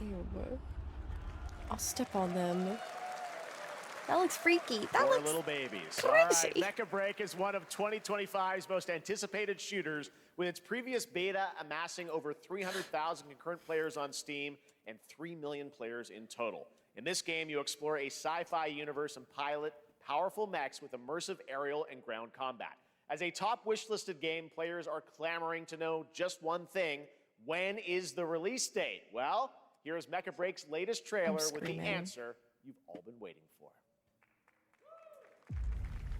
Speaker 1: Ew, I'll step on them. That looks freaky. That
Speaker 2: Poor
Speaker 1: looks
Speaker 2: little babies.
Speaker 1: crazy.
Speaker 2: All right, Mecha Break is one of 2025's most anticipated shooters, with its previous beta amassing over 300,000 concurrent players on Steam and 3 million players in total. In this game, you explore a sci-fi universe and pilot powerful mechs with immersive aerial and ground combat. As a top wishlisted game, players are clamoring to know just one thing: when is the release date? Well, here's Mecha Break's latest trailer with the answer you've all been waiting for.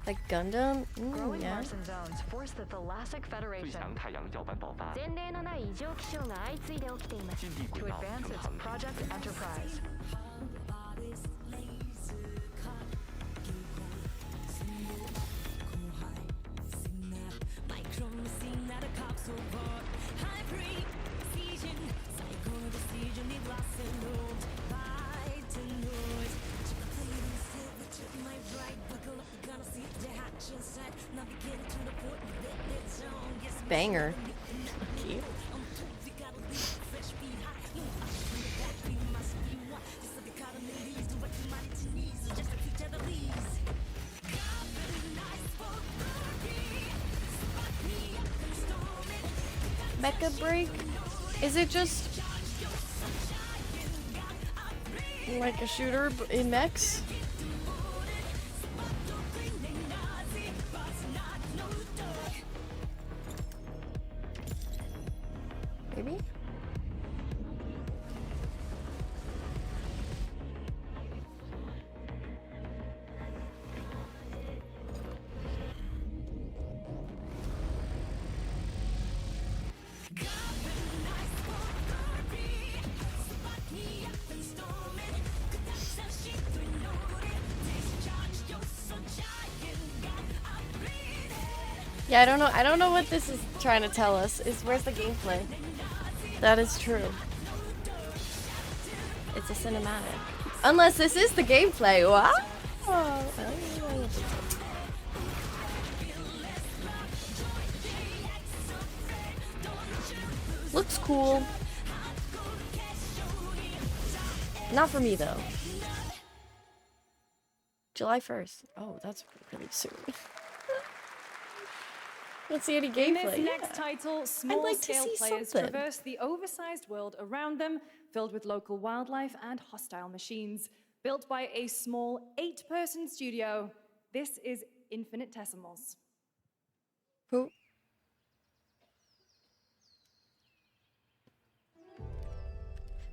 Speaker 1: Like Gundam?
Speaker 3: Growing
Speaker 1: Yeah.
Speaker 3: Martian zones force the Thalassic Federation to advance its Project Enterprise.
Speaker 1: Banger. Cute. Mecha Break? Is it just like a shooter in mechs? Maybe? Yeah, I don't know what this is trying to tell us. Where's the gameplay? That is true. It's a cinematic. Unless this is the gameplay. Wow. Looks cool. Not for me though. July 1st. Oh, that's really soon. Let's see any gameplay.
Speaker 5: In this next title, small-scale players
Speaker 1: something.
Speaker 5: traverse the oversized world around them, filled with local wildlife and hostile machines. Built by a small 8-person studio, this is Infinitesimals.
Speaker 1: Who?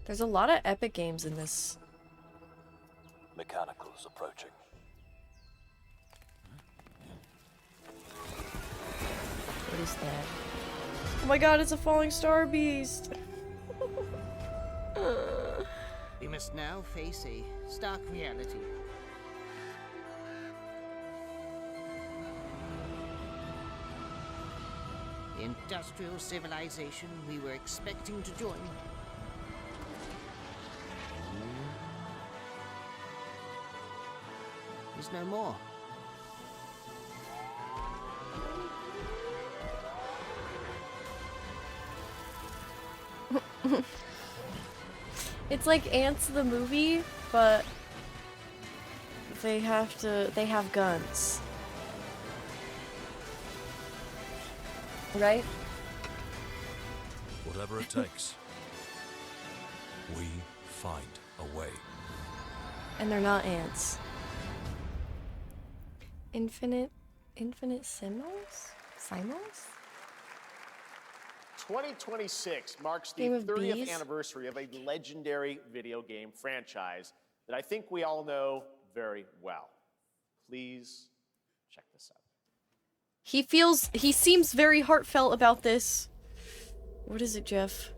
Speaker 1: There's a lot of epic games in this.
Speaker 14: Mechanicals approaching.
Speaker 1: What is that? Oh my god, it's a falling star beast!
Speaker 22: We must now face a stark reality. The industrial civilization we were expecting to join is no more.
Speaker 1: It's like Ants the movie, but they have guns. Right?
Speaker 14: Whatever it takes, we find a way.
Speaker 1: And they're not ants. Infinite Simals? Simals?
Speaker 2: 2026 marks the
Speaker 1: Game of
Speaker 2: 30th
Speaker 1: Bees?
Speaker 2: anniversary of a legendary video game franchise that I think we all know very well. Please check this out.
Speaker 1: He seems very heartfelt about this. What is it, Jeff?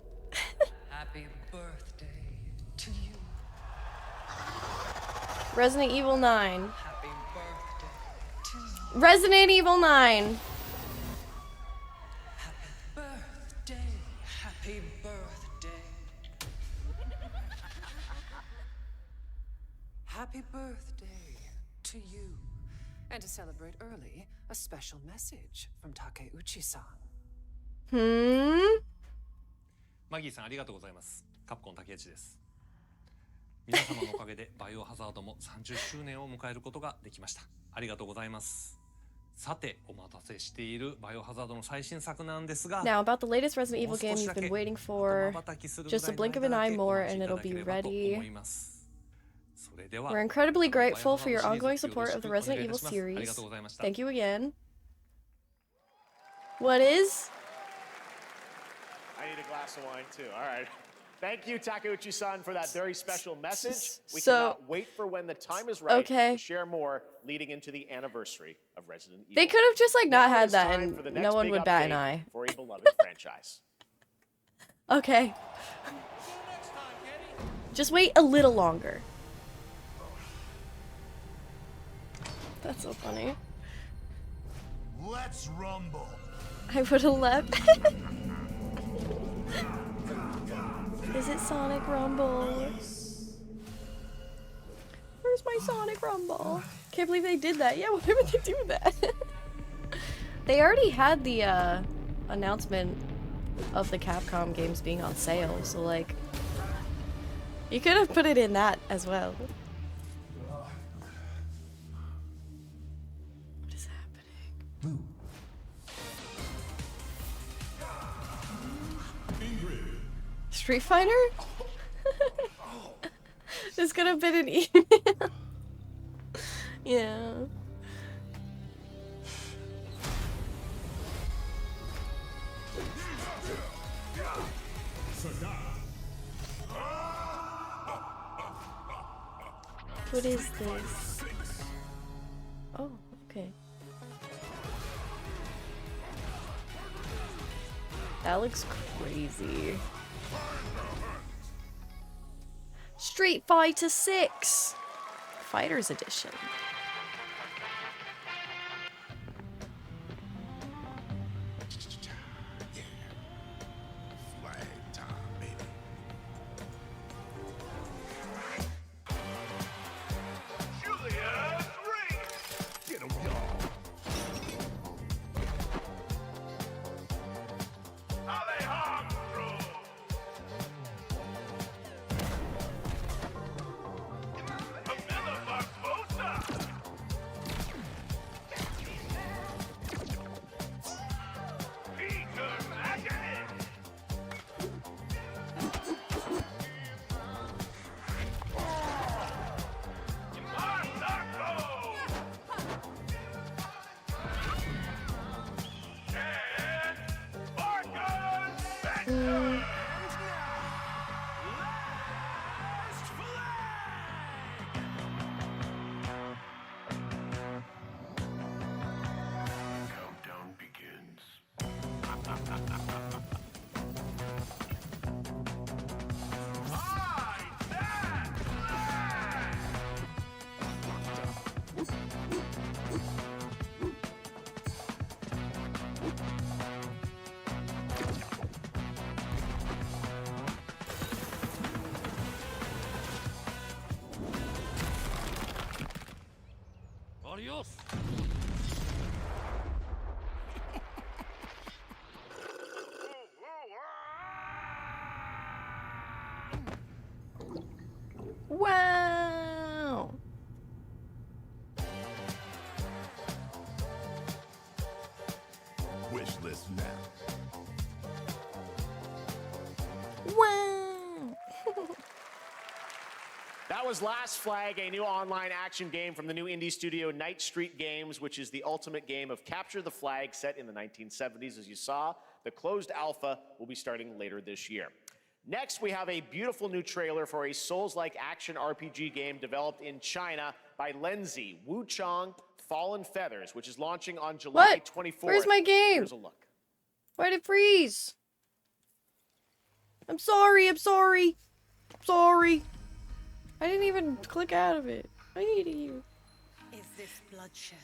Speaker 8: Happy birthday to you.
Speaker 1: Resident Evil 9.
Speaker 8: Happy birthday to you.
Speaker 1: Resident Evil 9.
Speaker 8: Happy birthday. Happy birthday to you. And to celebrate early, a special message from Takeuchi-san.
Speaker 10: マギーさんありがとうございます。カプコン竹内です。皆様のおかげでバイオハザードも30周年を迎えることができました。ありがとうございます。さて、お待たせしているバイオハザードの最新作なんですが、
Speaker 1: Now about the latest Resident Evil game you've been waiting for. Just a blink of an eye more and it'll be ready. We're incredibly grateful for your ongoing support of the Resident Evil series. Thank you again. What is?
Speaker 2: I need a glass of wine too. All right. Thank you, Takeuchi-san, for that very special message. We cannot wait for when the time is right to share more leading into the anniversary of Resident Evil.
Speaker 1: They could have just like not had that and no one would bat an eye.
Speaker 2: For a beloved franchise.
Speaker 1: Okay. Just wait a little longer. That's so funny.
Speaker 12: Let's rumble.
Speaker 1: I would have left. Is it Sonic Rumble? Where's my Sonic Rumble? Can't believe they did that. Yeah, why would they do that? They already had the announcement of the Capcom games being on sale, so like you could have put it in that as well. What is happening? Street Fighter? This could have been an email. Yeah. What is this? Oh, okay. That looks crazy. Street Fighter 6 Fighters Edition.
Speaker 10: Adios.
Speaker 1: Wow.
Speaker 12: Wish list now.
Speaker 1: Wow.
Speaker 2: That was Last Flag, a new online action game from the new indie studio Night Street Games, which is the ultimate game of capture the flag set in the 1970s. As you saw, the closed alpha will be starting later this year. Next, we have a beautiful new trailer for a Souls-like action RPG game developed in China by Lenzi, Wuchang Fallen Feathers, which is launching on July 24th.
Speaker 1: Where's my game?
Speaker 2: Here's a look.
Speaker 1: Why'd it freeze? I'm sorry, I'm sorry. I'm sorry. I didn't even click out of it. I hate you.
Speaker 15: Is this bloodshed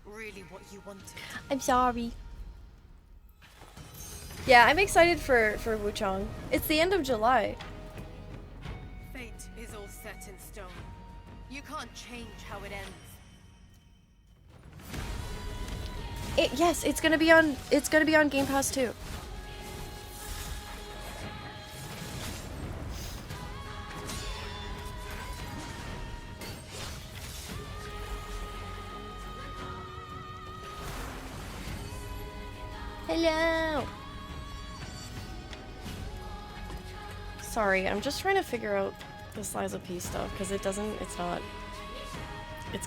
Speaker 15: really what you wanted?
Speaker 1: I'm sorry. Yeah, I'm excited for Wuchang. It's the end of July.
Speaker 15: Fate is all set in stone. You can't change how it ends.
Speaker 1: Yes, it's gonna be on Game Pass too. Hello. Sorry, I'm just trying to figure out this Liza P stuff because it's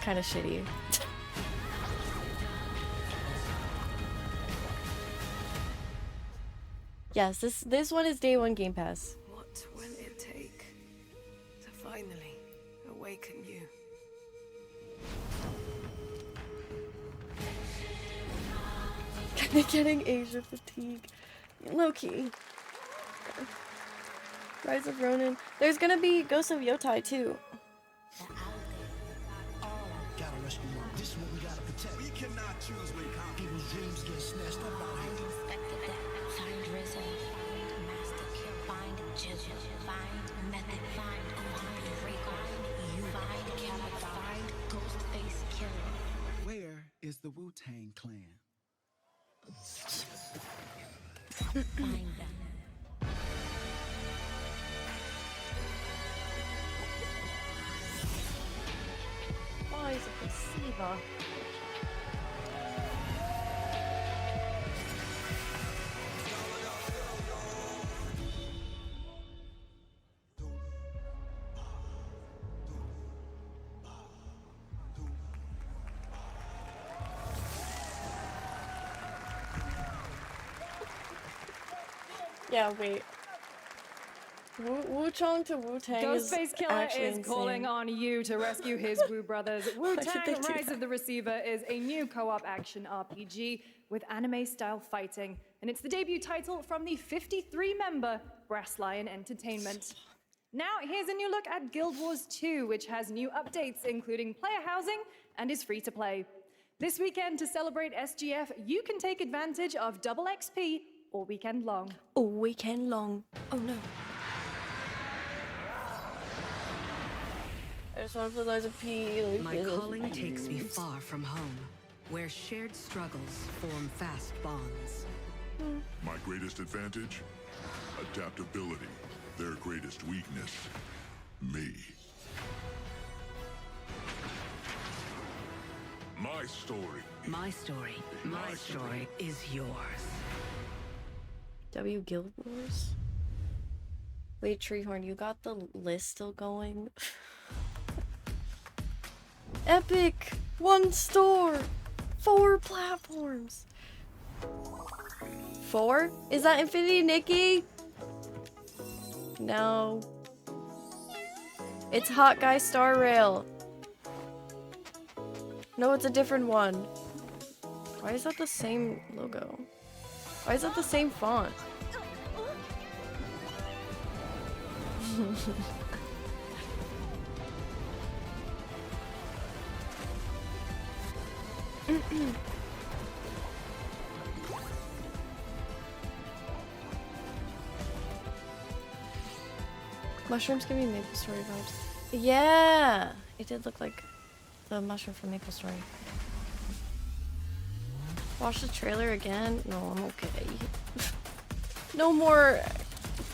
Speaker 1: kind of shitty. Yes, this one is day one Game Pass.
Speaker 7: What will it take to finally awaken you?
Speaker 1: Getting Asia fatigue. Low-key. Rise of Ronin. There's gonna be Ghost of Yotai too.
Speaker 12: Gotta rescue one. This is what we gotta protect. We cannot choose when people's dreams get snatched up out here.
Speaker 6: Find Rizzo, find Master Kill, find Jizzle, find Method, find Rico, you find Kevin, find Ghostface Killer.
Speaker 12: Where is the Wu-Tang Clan?
Speaker 6: Find them.
Speaker 1: Why is it the Siva? Yeah, wait. Wu-Chang to Wu-Tang
Speaker 5: Ghostface Killer is
Speaker 1: insane.
Speaker 5: calling on you to rescue his Wu brothers. Wu-Tang Rise of the Receiver is a new co-op action RPG with anime-style fighting, and it's the debut title from the 53-member Brass Lion Entertainment. Now, here's a new look at Guild Wars 2, which has new updates, including player housing, and is free to play. This weekend, to celebrate SGF, you can take advantage of double XP all weekend long.
Speaker 1: All weekend long. Oh no. I just want to put Liza P.
Speaker 16: My calling takes me far from home, where shared struggles form fast bonds.
Speaker 9: My greatest advantage? Adaptability. Their greatest weakness? Me. My story.
Speaker 16: My story. My story is yours.
Speaker 1: W Guild Wars? Wait, Treehorn, you got the list still going? Epic! 1 store! 4 platforms! 4? Is that Infinity Nikki? No. It's Hot Guy Star Rail. No, it's a different one. Why is that the same logo? Why is that the same font? Mushrooms give me Maple Story vibes. Yeah! It did look like the mushroom from Maple Story. Watch the trailer again? No, I'm okay. No more.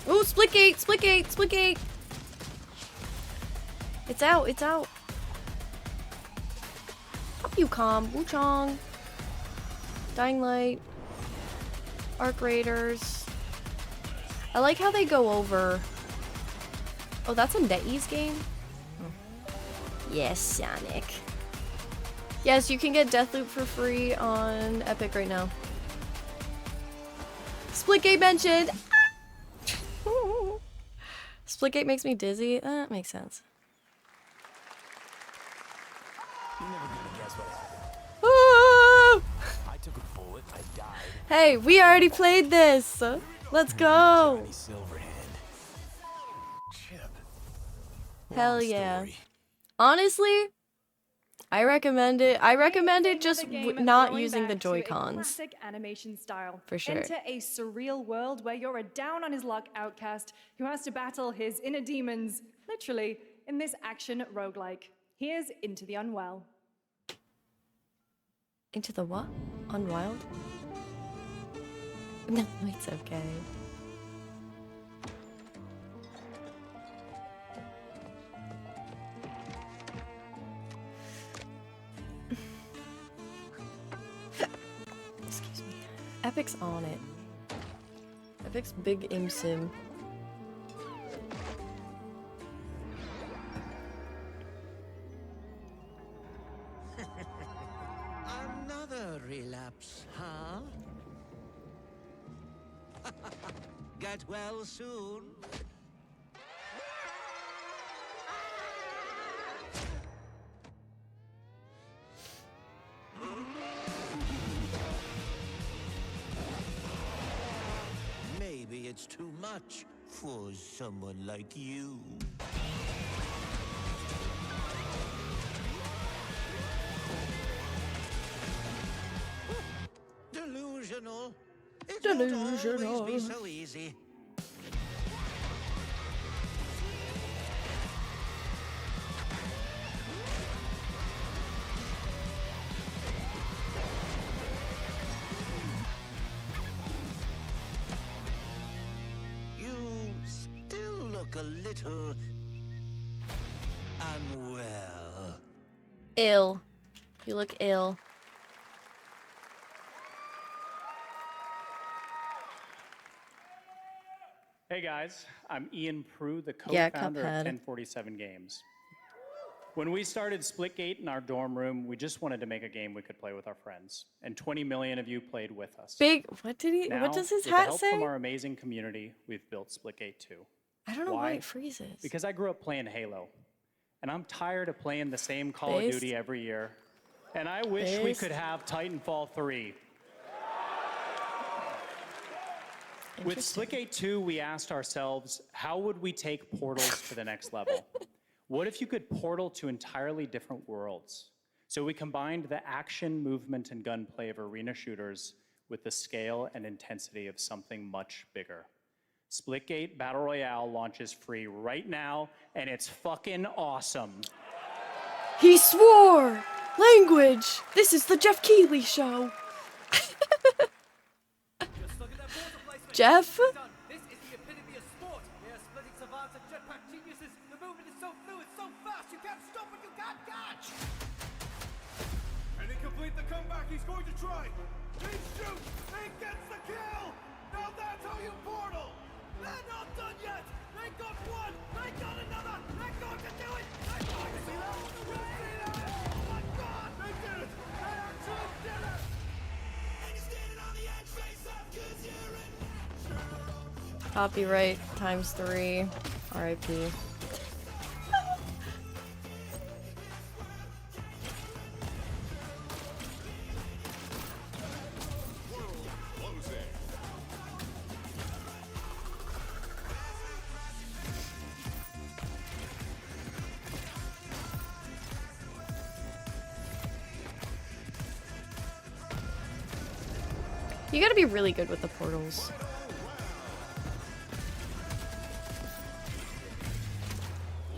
Speaker 1: Ooh, Splitgate! Splitgate! Splitgate! It's out! It's out! Up you come! Wu-Chang! Dying Light. Arc Raiders. I like how they go over. Oh, that's a NetEase game? Yes, Sonic. Yes, you can get Deathloop for free on Epic right now. Splitgate mentioned! Splitgate makes me dizzy? That makes sense.
Speaker 12: You're never gonna guess what happened.
Speaker 1: Ah!
Speaker 12: I took a bullet, I died.
Speaker 1: Hey, we already played this! Let's go! Hell yeah. Honestly, I recommend it. I recommend it just not using the Joy-Cons.
Speaker 5: Classic animation style.
Speaker 1: For sure.
Speaker 5: Enter a surreal world where you're a down-on-his-luck outcast who has to battle his inner demons, literally, in this action roguelike. Here's Into the Unwell.
Speaker 1: Into the what? Unwild? No, it's okay. Excuse me. Epic's on it. Epic's big sim.
Speaker 12: Another relapse, huh? Get well soon. Maybe it's too much for someone like you. Delusional. It won't always be so easy. You still look a little unwell.
Speaker 1: Ill. You look ill.
Speaker 4: Hey guys, I'm Ian Prue, the co-founder of 1047 Games. When we started Splitgate in our dorm room, we just wanted to make a game we could play with our friends, and 20 million of you played with us.
Speaker 1: What did he?
Speaker 4: Now,
Speaker 1: What does his
Speaker 4: with
Speaker 1: hat
Speaker 4: the help
Speaker 1: say?
Speaker 4: from our amazing community, we've built Splitgate 2.
Speaker 1: I don't know why it freezes.
Speaker 4: Because I grew up playing Halo, and I'm tired of playing the same Call of Duty every year, and I wish we could have Titanfall 3. With Splitgate 2, we asked ourselves, how would we take Portals to the next level? What if you could portal to entirely different worlds? So we combined the action, movement, and gunplay of arena shooters with the scale and intensity of something much bigger. Splitgate Battle Royale launches free right now, and it's fucking awesome.
Speaker 1: He swore! Language! This is the Jeff Keighley show. Jeff?
Speaker 18: This is the epitome of sport. They are splitting savants and jetpack geniuses. The movement is so fluid, so fast, you can't stop it, you can't catch.
Speaker 25: And he complete the comeback he's going to try. He shoots, he gets the kill. Now that's how you portal. They're not done yet. They got one, they got another. They're going to do it. They're going to do it. Oh my God, they did it. They actually did it. And you're standing on the edge, face up, 'cause you're in.
Speaker 1: Copyright ×3. RIP. You gotta be really good with the portals.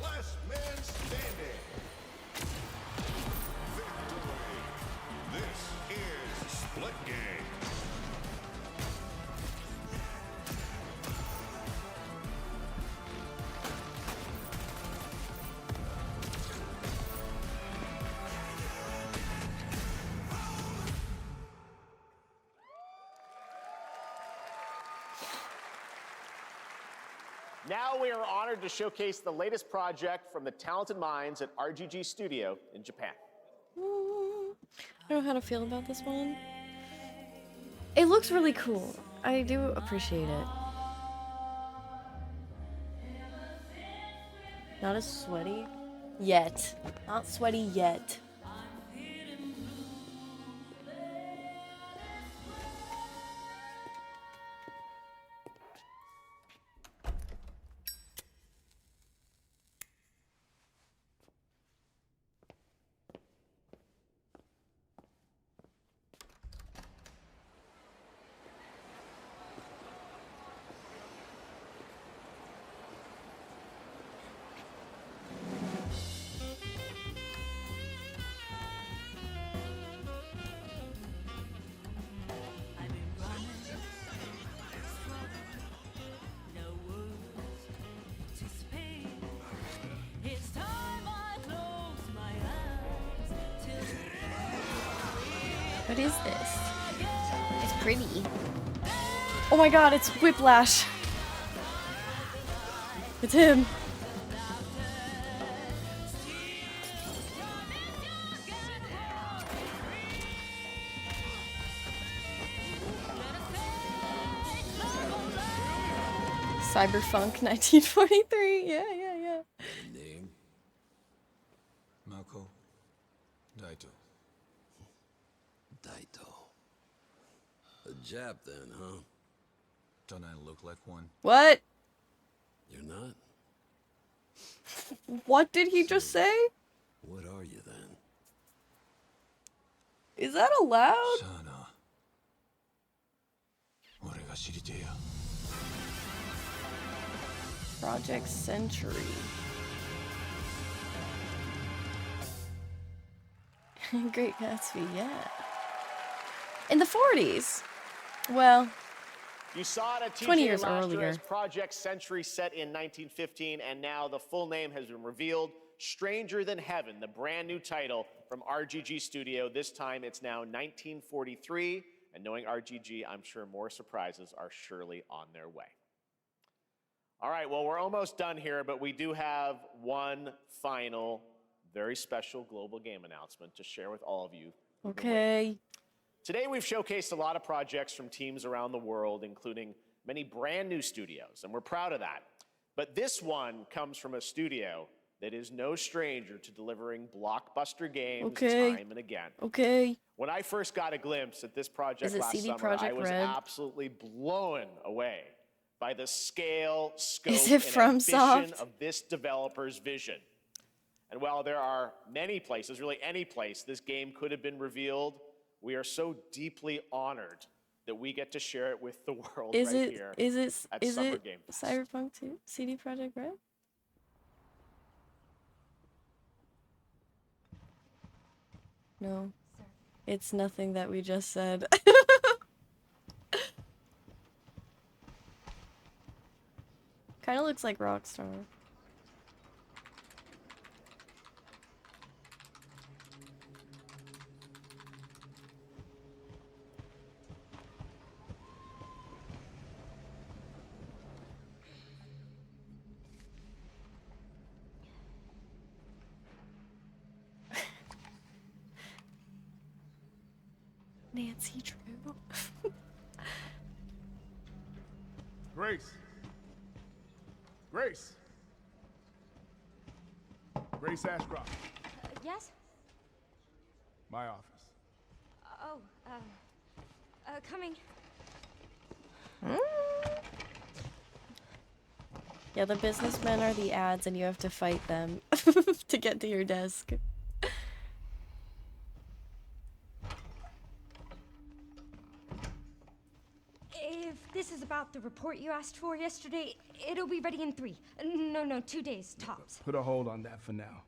Speaker 25: Last man standing. Victory. This is Splitgate.
Speaker 2: Now we are honored to showcase the latest project from the talented minds at RGG Studio in Japan.
Speaker 1: I don't know how to feel about this one. It looks really cool. I do appreciate it. Not as sweaty yet. Not sweaty yet. What is this? It's pretty. Oh my god, it's Whiplash. It's him. Cyberpunk 1943. Yeah.
Speaker 14: Name? Mako Daito. Daito. A Jap then, huh? Don't I look like one?
Speaker 1: What?
Speaker 14: You're not?
Speaker 1: What did he just say?
Speaker 14: What are you then?
Speaker 1: Is that allowed? Project Century. Great Gatsby, yeah. In the 40s. Well,
Speaker 2: you saw it at
Speaker 1: 20
Speaker 2: TGA
Speaker 1: years
Speaker 2: last year
Speaker 1: earlier.
Speaker 2: as Project Century set in 1915, and now the full name has been revealed. Stranger Than Heaven, the brand new title from RGG Studio. This time it's now 1943, and knowing RGG, I'm sure more surprises are surely on their way. All right, well, we're almost done here, but we do have one final, very special global game announcement to share with all of you.
Speaker 1: Okay.
Speaker 2: Today, we've showcased a lot of projects from teams around the world, including many brand new studios, and we're proud of that. But this one comes from a studio that is no stranger to delivering blockbuster games time and again.
Speaker 1: Okay.
Speaker 2: When I first got a glimpse at this project last
Speaker 1: CD
Speaker 2: summer, I
Speaker 1: Projekt
Speaker 2: was
Speaker 1: Red?
Speaker 2: absolutely blown away by the scale, scope,
Speaker 1: Is it
Speaker 2: and
Speaker 1: from
Speaker 2: ambition
Speaker 1: Soft?
Speaker 2: of this developer's vision. And while there are many places, really any place, this game could have been revealed, we are so deeply honored that we get to share it with the world
Speaker 1: Is
Speaker 2: right here at
Speaker 1: is
Speaker 2: Summer
Speaker 1: it
Speaker 2: Game Fest.
Speaker 1: Cyberpunk 2? CD Projekt Red? No. It's nothing that we just said. Kind of looks like Rockstar. Nancy Drew.
Speaker 13: Grace. Grace. Grace Ashcroft.
Speaker 19: Yes?
Speaker 13: My office.
Speaker 19: Oh, coming.
Speaker 1: Yeah, the businessmen are the ads and you have to fight them to get to your desk.
Speaker 19: If this is about the report you asked for yesterday, it'll be ready in 3. No, 2 days, tops.
Speaker 13: Put a hold on that for now.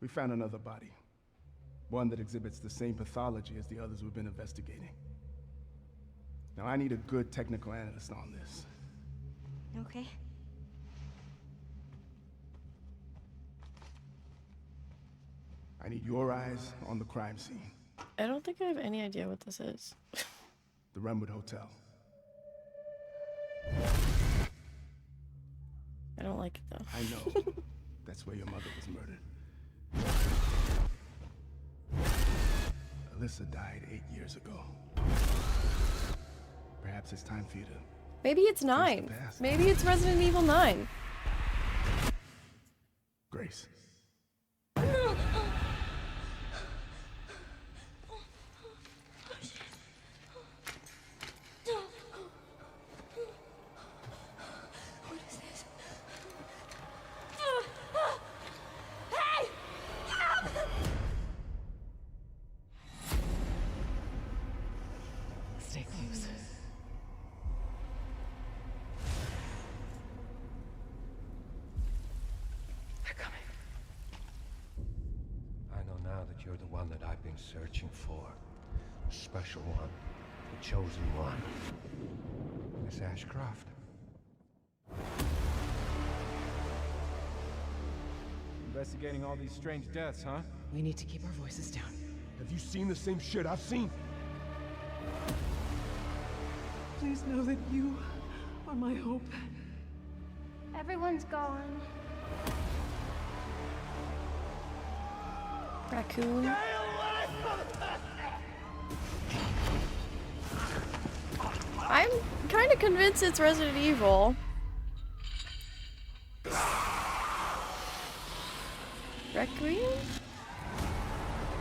Speaker 13: We found another body. One that exhibits the same pathology as the others we've been investigating. Now, I need a good technical analyst on this.
Speaker 19: Okay.
Speaker 13: I need your eyes on the crime scene.
Speaker 1: I don't think I have any idea what this is.
Speaker 13: The Renwood Hotel.
Speaker 1: I don't like it though.
Speaker 13: I know. That's where your mother was murdered. Alyssa died 8 years ago. Perhaps it's time for you to...
Speaker 1: Maybe it's 9. Maybe it's Resident Evil 9.
Speaker 13: Grace.
Speaker 8: Stay close.
Speaker 19: They're coming.
Speaker 20: I know now that you're the one that I've been searching for. The special one. The chosen one. Miss Ashcroft.
Speaker 18: Investigating all these strange deaths, huh?
Speaker 8: We need to keep our voices down.
Speaker 13: Have you seen the same shit I've seen?
Speaker 7: Please know that you are my hope.
Speaker 19: Everyone's gone.
Speaker 1: Raccoon. I'm kind of convinced it's Resident Evil. Requiem?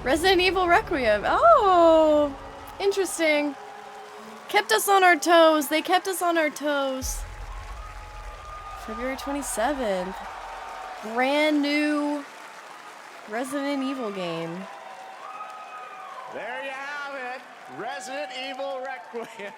Speaker 1: Resident Evil Requiem. Oh, interesting. Kept us on our toes. They kept us on our toes. February 27th. Brand new Resident Evil game.
Speaker 2: There you have it. Resident Evil Requiem.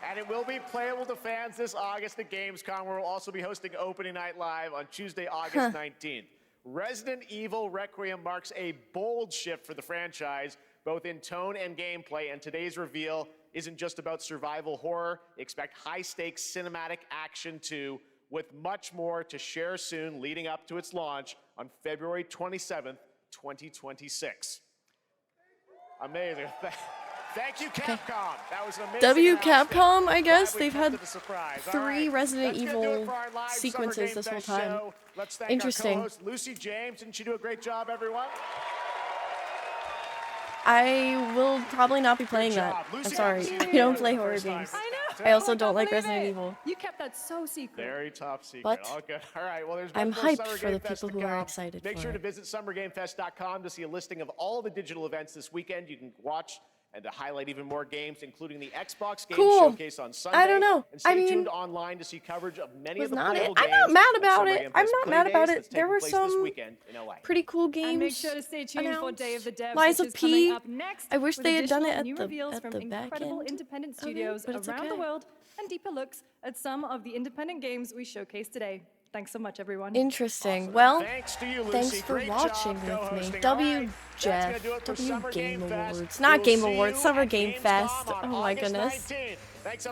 Speaker 2: And it will be playable to fans this August at Gamescom, where we'll also be hosting Opening Night Live on Tuesday, August 19th. Resident Evil Requiem marks a bold shift for the franchise, both in tone and gameplay, and today's reveal isn't just about survival horror. Expect high-stakes cinematic action too, with much more to share soon leading up to its launch on February 27th, 2026. Amazing. Thank you, Capcom. That was an amazing
Speaker 1: W
Speaker 2: announcement.
Speaker 1: Capcom, I guess.
Speaker 2: Glad we
Speaker 1: They've
Speaker 2: kept
Speaker 1: had
Speaker 2: it a surprise.
Speaker 1: 3
Speaker 2: All right,
Speaker 1: Resident
Speaker 2: that's gonna do it
Speaker 1: Evil
Speaker 2: for our live
Speaker 1: sequences
Speaker 2: Summer Game
Speaker 1: this whole
Speaker 2: Fest
Speaker 1: time.
Speaker 2: show. Let's thank
Speaker 1: Interesting.
Speaker 2: our co-host Lucy James. Didn't she do a great job, everyone?
Speaker 1: I will probably not be playing that.
Speaker 2: job.
Speaker 1: I'm
Speaker 2: Lucy,
Speaker 1: sorry.
Speaker 2: Lucy,
Speaker 1: I don't play
Speaker 2: the
Speaker 1: horror
Speaker 2: first time.
Speaker 1: games.
Speaker 5: I know.
Speaker 1: I also
Speaker 5: I
Speaker 1: don't
Speaker 5: can't
Speaker 1: like
Speaker 5: believe
Speaker 1: Resident
Speaker 5: it.
Speaker 1: Evil.
Speaker 5: You kept that so secret.
Speaker 2: Very top secret.
Speaker 1: But
Speaker 2: All good. All right. Well, there's
Speaker 1: I'm
Speaker 2: much more
Speaker 1: hyped
Speaker 2: Summer
Speaker 1: for
Speaker 2: Game
Speaker 1: the
Speaker 2: Fest
Speaker 1: people
Speaker 2: to
Speaker 1: who are
Speaker 2: come.
Speaker 1: excited
Speaker 2: Make
Speaker 1: for
Speaker 2: sure to
Speaker 1: it.
Speaker 2: visit summergamefest.com to see a listing of all of the digital events this weekend. You can watch and to highlight even more games, including the Xbox Game
Speaker 1: Cool.
Speaker 2: Showcase on Sunday.
Speaker 1: I don't know.
Speaker 2: And stay
Speaker 1: I mean,
Speaker 2: tuned online to see coverage of many
Speaker 1: was
Speaker 2: of the
Speaker 1: not
Speaker 2: playable
Speaker 1: it. I'm
Speaker 2: games
Speaker 1: not mad
Speaker 2: at
Speaker 1: about
Speaker 2: Summer
Speaker 1: it.
Speaker 2: Game
Speaker 1: I'm
Speaker 2: Fest
Speaker 1: not
Speaker 2: Play
Speaker 1: mad
Speaker 2: Days
Speaker 1: about
Speaker 2: that's
Speaker 1: it. There
Speaker 2: taking
Speaker 1: were
Speaker 2: place
Speaker 1: some
Speaker 2: this weekend in LA.
Speaker 1: pretty cool games.
Speaker 5: And make sure to stay tuned for Day of the Devs,
Speaker 1: Liza
Speaker 5: which is coming
Speaker 1: P.
Speaker 5: up next.
Speaker 1: I wish
Speaker 5: with
Speaker 1: they had done it
Speaker 5: additional
Speaker 1: at
Speaker 5: new
Speaker 1: the
Speaker 5: reveals from
Speaker 1: back
Speaker 5: incredible
Speaker 1: end
Speaker 5: independent
Speaker 1: of it,
Speaker 5: studios
Speaker 1: but it's
Speaker 5: around the
Speaker 1: okay.
Speaker 5: world and deeper looks at some of the independent games we showcased today. Thanks so much, everyone.
Speaker 1: Interesting. Well,
Speaker 2: Thanks to you, Lucy.
Speaker 1: thanks for
Speaker 2: Great
Speaker 1: watching
Speaker 2: job
Speaker 1: with me.
Speaker 2: co-hosting.
Speaker 1: W
Speaker 2: All right, that's
Speaker 1: Jeff.
Speaker 2: gonna do it for
Speaker 1: W
Speaker 2: Summer
Speaker 1: Game
Speaker 2: Game Fest.
Speaker 1: Awards. Not
Speaker 2: We'll
Speaker 1: Game
Speaker 2: see
Speaker 1: Awards.
Speaker 2: you
Speaker 1: Summer
Speaker 2: at
Speaker 1: Game
Speaker 2: Gamescom
Speaker 1: Fest.
Speaker 2: on
Speaker 1: Oh my
Speaker 2: August
Speaker 1: goodness.
Speaker 2: 19th. Thanks so